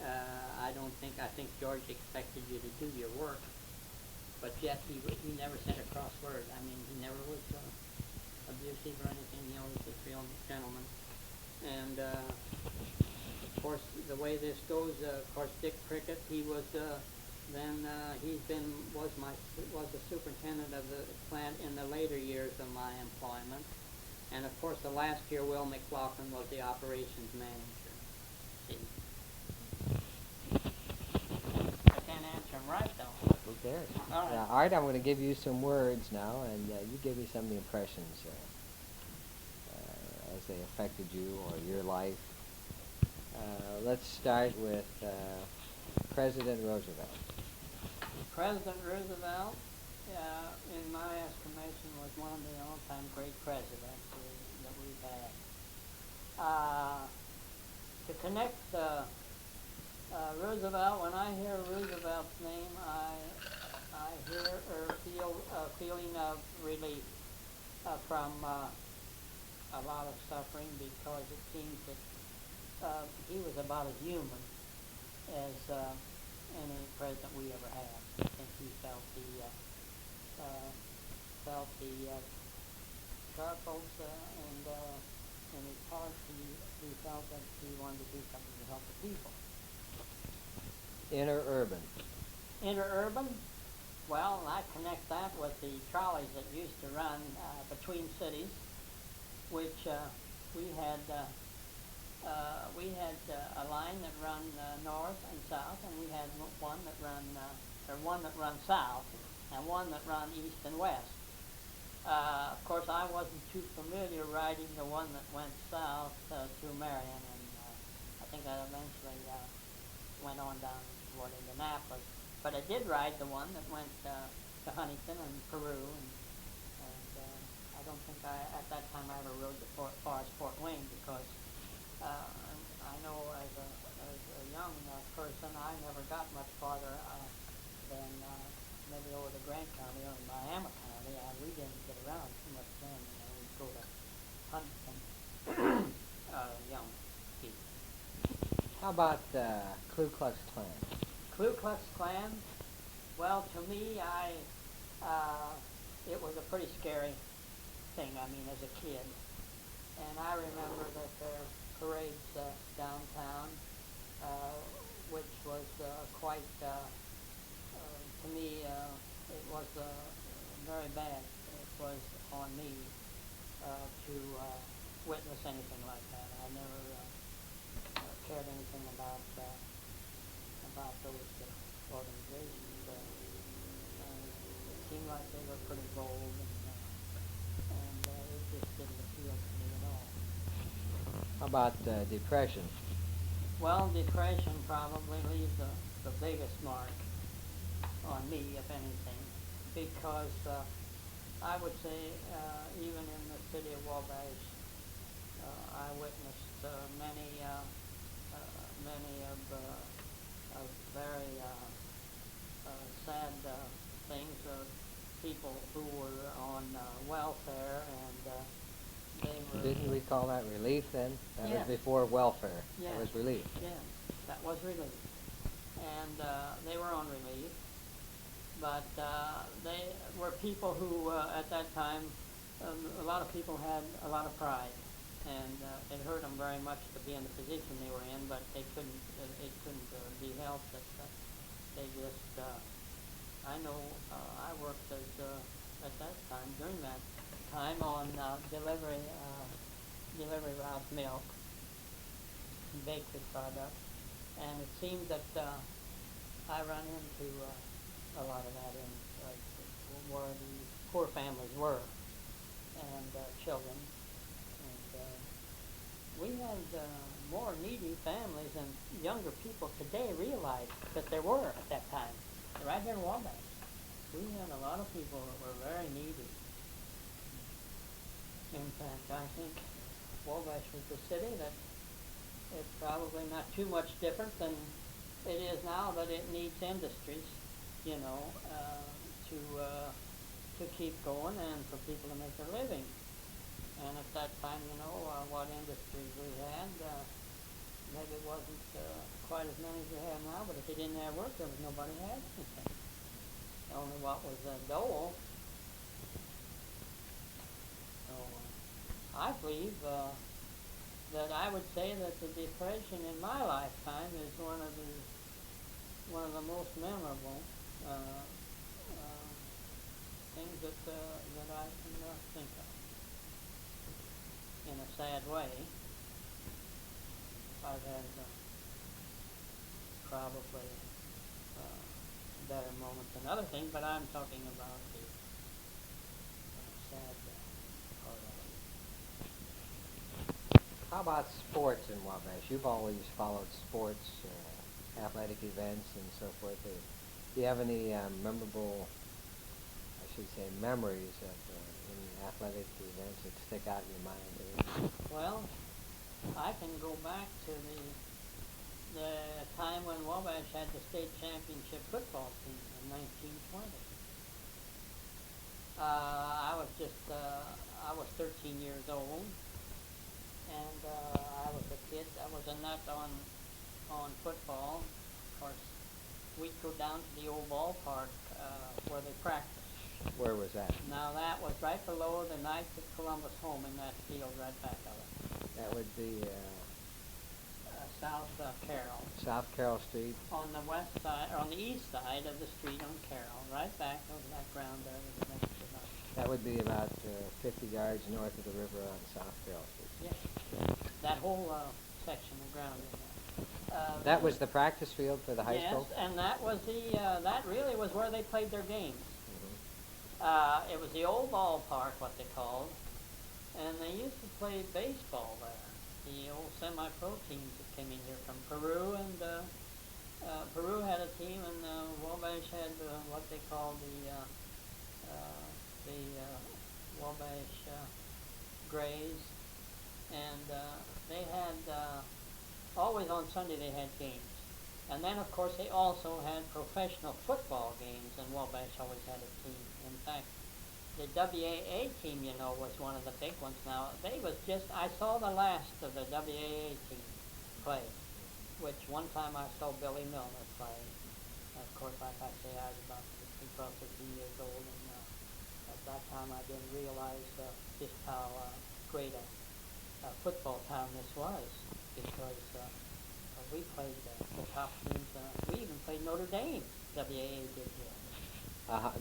I think George expected you to do your work, but yet he never sent a cross word. I mean, he never was abusive or anything. He always was a real gentleman. And of course, the way this goes, of course, Dick Prickett, he was was the superintendent of the plant in the later years of my employment. And of course, the last year, Will McLaughlin was the operations manager. See? I can't answer him right, though. Who cares? All right. Art, I'm going to give you some words now, and you give me some of the impressions as they affected you or your life. Let's start with President Roosevelt. President Roosevelt, in my estimation, was one of the all-time great presidents that we've had. To connect Roosevelt, when I hear Roosevelt's name, I hear or feel a feeling of relief from a lot of suffering, because it seems that he was about as human as any president we ever had. I think he felt the struggles and in his heart he felt that he wanted to do something to help the people. Interurban. Interurban, well, I connect that with the trolleys that used to run between cities, which we had a line that run north and south, and we had one that run south, and one that run east and west. Of course, I wasn't too familiar riding the one that went south through Marion, and I think I eventually went on down toward Indianapolis. But I did ride the one that went to Huntington and Peru, and I don't think at that time I ever rode as far as Fort Wayne, because I know as a young person I never got much farther than maybe over to Grant County or Miami County. We didn't get around too much then. We'd go to Huntington young people. How about Ku Klux Klan? Ku Klux Klan, well, to me, it was a pretty scary thing, I mean, as a kid. And I remember that their parades downtown, which was quite, to me, it was very bad. It was on me to witness anything like that. I never cared anything about those organizations. It seemed like they were pretty bold, and it just didn't appeal to me at all. How about Depression? Well, Depression probably leaves the biggest mark on me, if anything, because I would say even in the city of Wabash, I witnessed many of very sad things of people who were on welfare, and they were... Didn't we call that relief then? That Yes. was before welfare. Yes. That was relief. Yeah, that was relief. And they were on relief, but they were people who, at that time, a lot of people had a lot of pride, and it hurt them very much to be in the position they were in, but they couldn't. It couldn't be helped. That they just. I know I worked as at that time, during that time, on delivery route milk, bakery products, and it seemed that I run into a lot of that in where the poor families were, and children, and we had more needy families than younger people today realize that there were at that time. Right here in Wabash, we had a lot of people that were very needy. In fact, I think Wabash was the city that it's probably not too much different than it is now, but it needs industries, you know, to keep going and for people to make their living. And at that time, you know, what industries we had, maybe it wasn't quite as many as we have now, but if you didn't have work, there was nobody who had anything. Only what was dole. So I believe that I would say that the Depression in my lifetime is one of the most memorable things that I can think of. In a sad way, I've had probably better moments than other things, but I'm talking about the sad part of it. How about sports in Wabash? You've always followed sports, athletic events, and so forth. Do you have any memorable, I should say, memories of any athletic events that stick out in your mind? Well, I can go back to the time when Wabash had the state championship football team in 1920. I was 13 years old, and I was a kid. I was a nut on football. Of course, we'd go down to the old ballpark where they practiced. Where was that? Now that was right below the Knights of Columbus home in that field right back of it. That would be South Carroll. South Carroll Street. On the west side, or on the east side of the street on Carroll, right back over that ground there was the next to nothing. That would be about 50 yards north of the river on South Carroll Street. Yes. That whole section of ground in there. That was the practice field for the high school? Yes, and that was that really was where they played their games. Mm-hmm. It was the old ballpark, what they called, and they used to play baseball there. The old semi-pro teams that came in here from Peru, and Peru had a team, and Wabash had what they called the Wabash Grays, and they had always on Sunday they had games. And then, of course, they also had professional football games, and Wabash always had a team. In fact, the WAA team, you know, was one of the big ones. Now, they was just, I saw the last of the WAA team play, which one time I saw Billy Milner play. Of course, like I say, I was about 12, 13 years old, and at that time I didn't realize just how great a football town this was, because we played the top teams. We even played Notre Dame. WAA did here.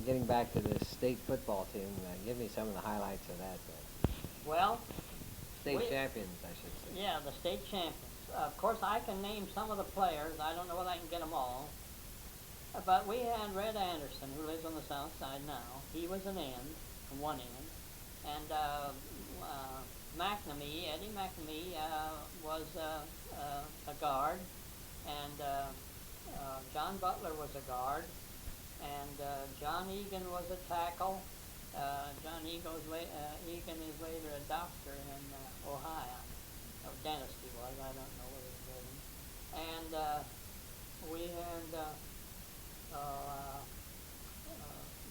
Getting back to the state football team, give me some of the highlights of that. Well, State champions, I should say. yeah, the state champions. Of course, I can name some of the players. I don't know whether I can get them all. But we had Red Anderson, who lives on the south side now. He was an end, one end. And McNamee, Eddie McNamee, was a guard. And John Butler was a guard. And John Egan was a tackle. John Egan is later a doctor in Ohio. Or dentist he was, I don't know what he was. And we had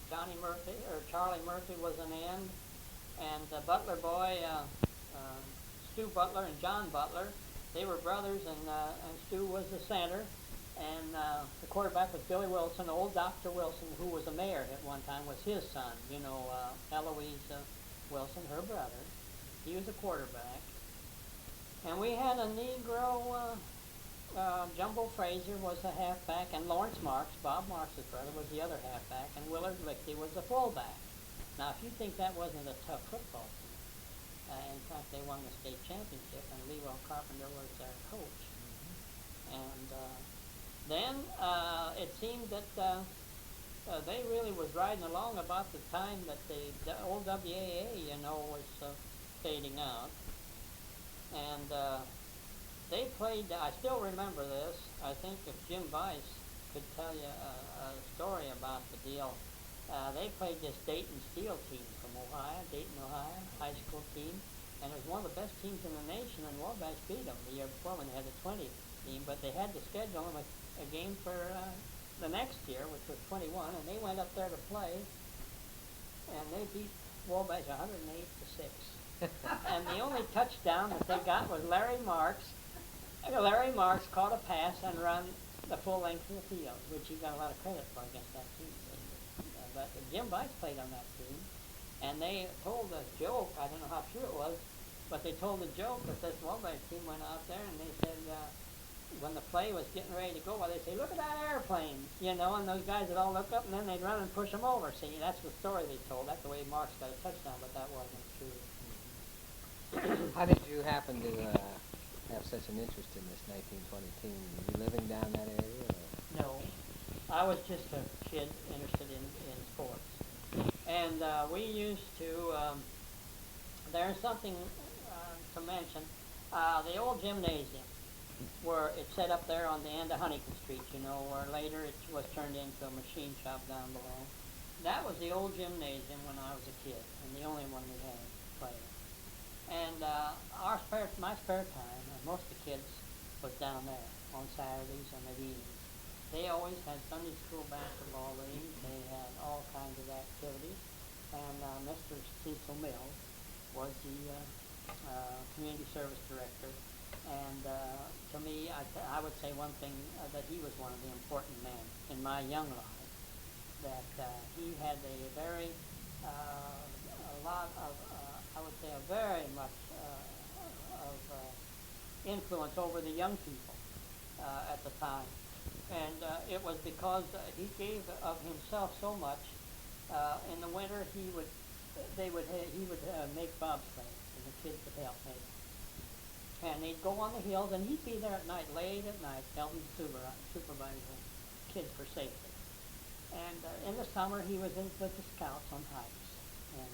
Johnny Murphy, or Charlie Murphy was an end. And the Butler boy, Stu Butler and John Butler, they were brothers, and Stu was the center. And the quarterback was Billy Wilson, old Dr. Wilson, who was a mayor at one time, was his son. You know, Eloise Wilson, her brother. He was a quarterback. And we had a Negro, Jumbo Frazier was the halfback, and Lawrence Marks, Bob Marks' brother, was the other halfback, and Willard Lichty was the fullback. Now, if you think that wasn't a tough football team, in fact, they won the state championship, and Leroy Carpenter was their coach. And then it seemed that they really was riding along about the time that the old WAA, you know, was fading out. And they played, I still remember this, I think if Jim Weiss could tell you a story about the deal. They played this Dayton Steel team from Ohio, Dayton, Ohio, high school team. And it was one of the best teams in the nation, and Wabash beat them the year before when they had the 20th team. But they had to schedule them a game for the next year, which was 21, and they went up there to play, and they beat Wabash 108-6. And the only touchdown that they got was Larry Marks. Larry Marks caught a pass and run the full length of the field, which he got a lot of credit for against that team. But Jim Weiss played on that team, and they told a joke, I don't know how true it was, but they told a joke that this Wabash team went out there, and they said, when the play was getting ready to go, they say, look at that airplane, you know, and those guys would all look up, and then they'd run and push them over. See, that's the story they told. That's the way Marks got a touchdown, but that wasn't true. How did you happen to have such an interest in this 1920 team? Were you living down that area? Or? No, I was just a kid interested in sports. And we used to, there's something to mention, the old gymnasium, where it's set up there on the end of Huntington Street, you know, where later it was turned into a machine shop down below. That was the old gymnasium when I was a kid, and the only one we had playing. And my spare time, and most of the kids, was down there on Saturdays and at evenings. They always had Sunday school basketball leagues. They had all kinds of activities. And Mr. Cecil Mills was the community service director. And to me, I would say one thing, that he was one of the important men in my young life. That he had a very, a lot of, I would say, a very much of influence over the young people at the time. And it was because he gave of himself so much. In the winter, he would make bobsleighs, and the kids would help make. And they'd go on the hills, and he'd be there at night, late at night, helping supervise the kids for safety. And in the summer, he was in with the Scouts on hikes. And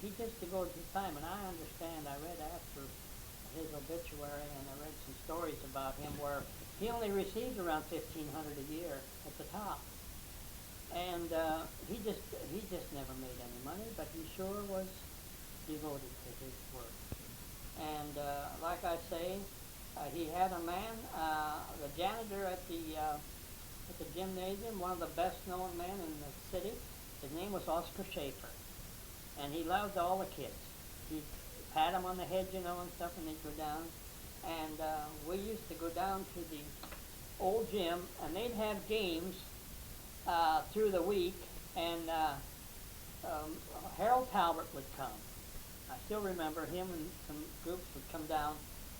he just devoted his time. And I understand, I read after his obituary, and I read some stories about him where he only received around $1,500 a year at the top. And he just never made any money, but he sure was devoted to his work. And like I say, he had a man, the janitor at the gymnasium, one of the best-known men in the city. His name was Oscar Schaefer, and he loved all the kids. He'd pat them on the head, and stuff, and they'd go down. And we used to go down to the old gym, and they'd have games through the week, and Harold Talbot would come. I still remember him, and some groups would come down,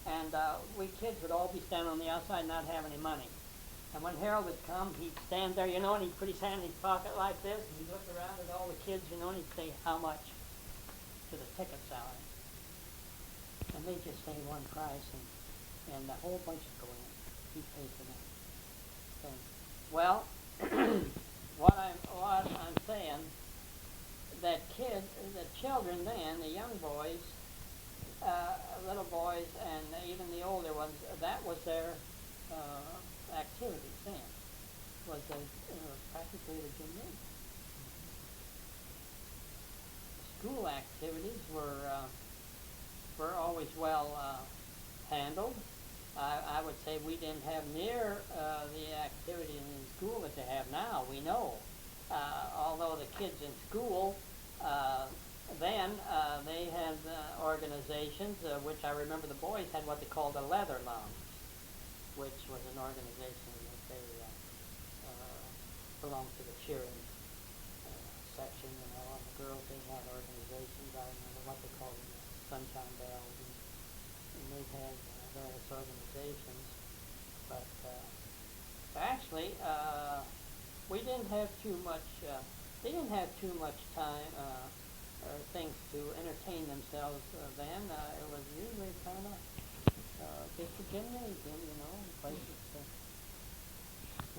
and we kids would all be standing on the outside not have any money. And when Harold would come, he'd stand there, and he'd put his hand in his pocket like this, and he'd look around at all the kids, and he'd say, how much to the ticket salary? And they'd just say one price, and a whole bunch would go in. He'd pay for that thing. Well, what I'm saying, that the children then, the young boys, little boys, and even the older ones, that was their activities then. Was practically the gymnasium. School activities were always well handled. I would say we didn't have near the activity in school that they have now. We know. Although the kids in school then they had organizations, which I remember the boys had what they called a leather lounge, which was an organization that they belonged to the cheering section, and the girls, they had organizations. I remember what they called them, Sunshine Bells, and they had various organizations. But actually, we didn't have too much. They didn't have too much time or things to entertain themselves then. It was usually kind of just a gymnasium, places to.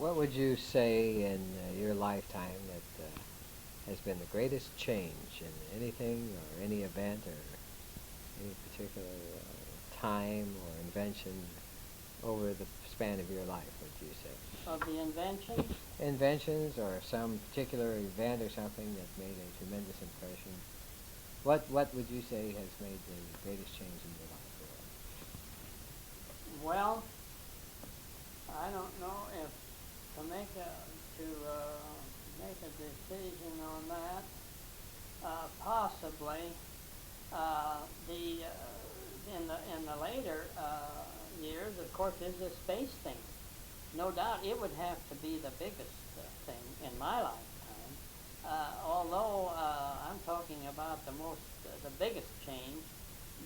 What would you say in your lifetime that has been the greatest change in anything or any event or any particular time or invention over the span of your life, would you say? Of the inventions? Inventions or some particular event or something that made a tremendous impression. What would you say has made the greatest change in your life? Well, I don't know if to make a decision on that. Possibly in the later years, of course, is the space thing. No doubt, it would have to be the biggest thing in my lifetime. Although I'm talking about the biggest change,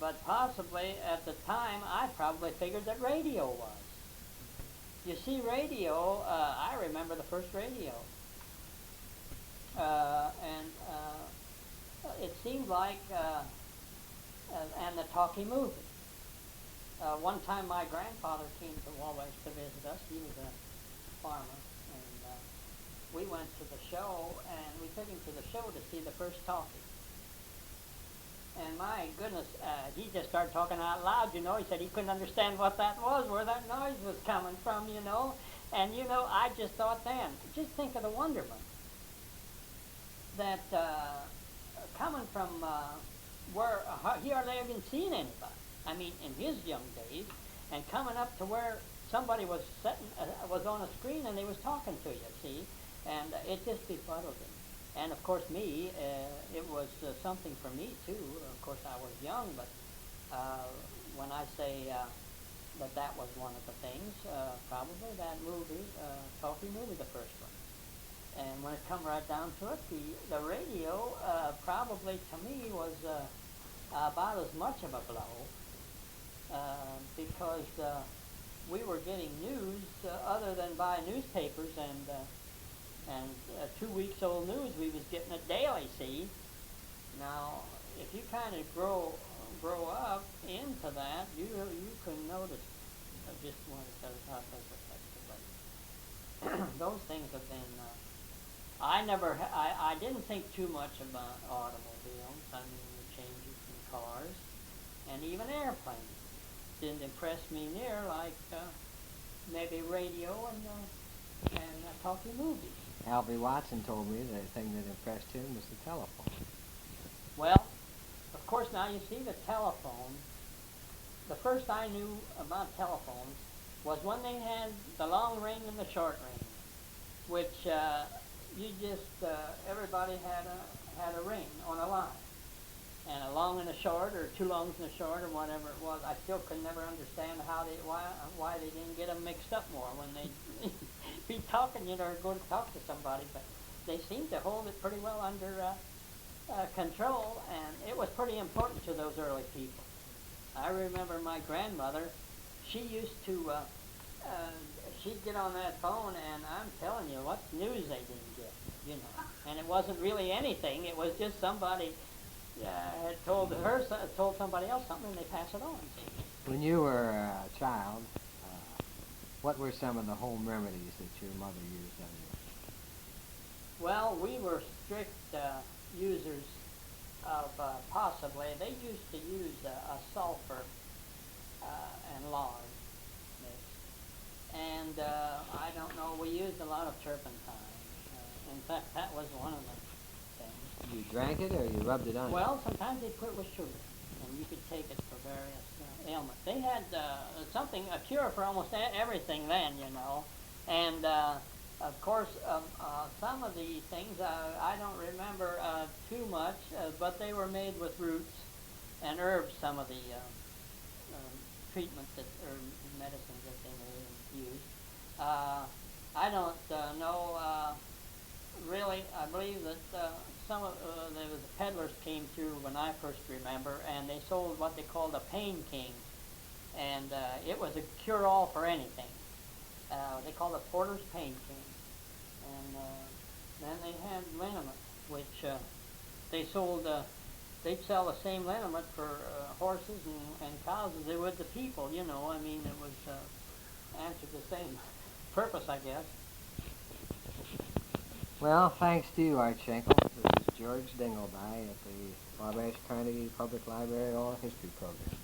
but possibly at the time I probably figured that radio was. You see, radio, I remember the first radio. And it seemed like, and the talkie movie. One time my grandfather came to Wabash to visit us. He was a farmer. And we went to the show, and we took him to the show to see the first talkie. And my goodness, he just started talking out loud, He said he couldn't understand what that was, where that noise was coming from, And, I just thought then, just think of the wonderment that coming from where he hardly even seen anybody. I mean, in his young days, and coming up to where somebody was was on a screen and they was talking to you, see? And it just befuddled him. And of course me, it was something for me too. Of course I was young, but when I say that was one of the things, probably that movie, talkie movie, the first one. And when it come right down to it, the radio probably to me was about as much of a blow because we were getting news other than by newspapers and 2 weeks old news. We was getting it daily. See, now if you kind of grow up into that, you can notice just what it does, how it does affect you. But those things have been I didn't think too much about automobiles. I mean, the changes in cars and even airplanes didn't impress me near like maybe radio and talking movies. Albie Watson told me the thing that impressed him was the telephone. Well, of course, now you see the telephone. The first I knew about telephones was when they had the long ring and the short ring, which everybody had a ring on a line, and a long and a short, or two longs and a short, or whatever it was. I still could never understand why they didn't get them mixed up more when they be talking, or going to talk to somebody. But they seemed to hold it pretty well under control, and it was pretty important to those early people. I remember my grandmother. She used to. She'd get on that phone, and I'm telling you, what news they didn't get, And it wasn't really anything. It was just somebody had told somebody else something, and they pass it on. When you were a child, what were some of the home remedies that your mother used on you? Well, we were strict users of possibly. They used to use a sulfur and lard. And I don't know, we used a lot of turpentine. In fact, that was one of the things. You drank it or you rubbed it on? Well, sometimes they put it with sugar, and you could take it for various ailments. They had a cure for almost everything then, And, of course, some of the things I don't remember too much, but they were made with roots and herbs, some of the treatments or medicines that they made and used. I don't know really. I believe that there was peddlers came through when I first remember, and they sold what they called a Pain King, and it was a cure-all for anything. They called it Porter's Pain King, and then they had liniment, which they sold. They'd sell the same liniment for horses and cows as they would the people, I mean, it was answered the same purpose, I guess. Well, thanks to you, Art Schenkel. This is George Dingleby at the Wabash Carnegie Public Library Oral History Program.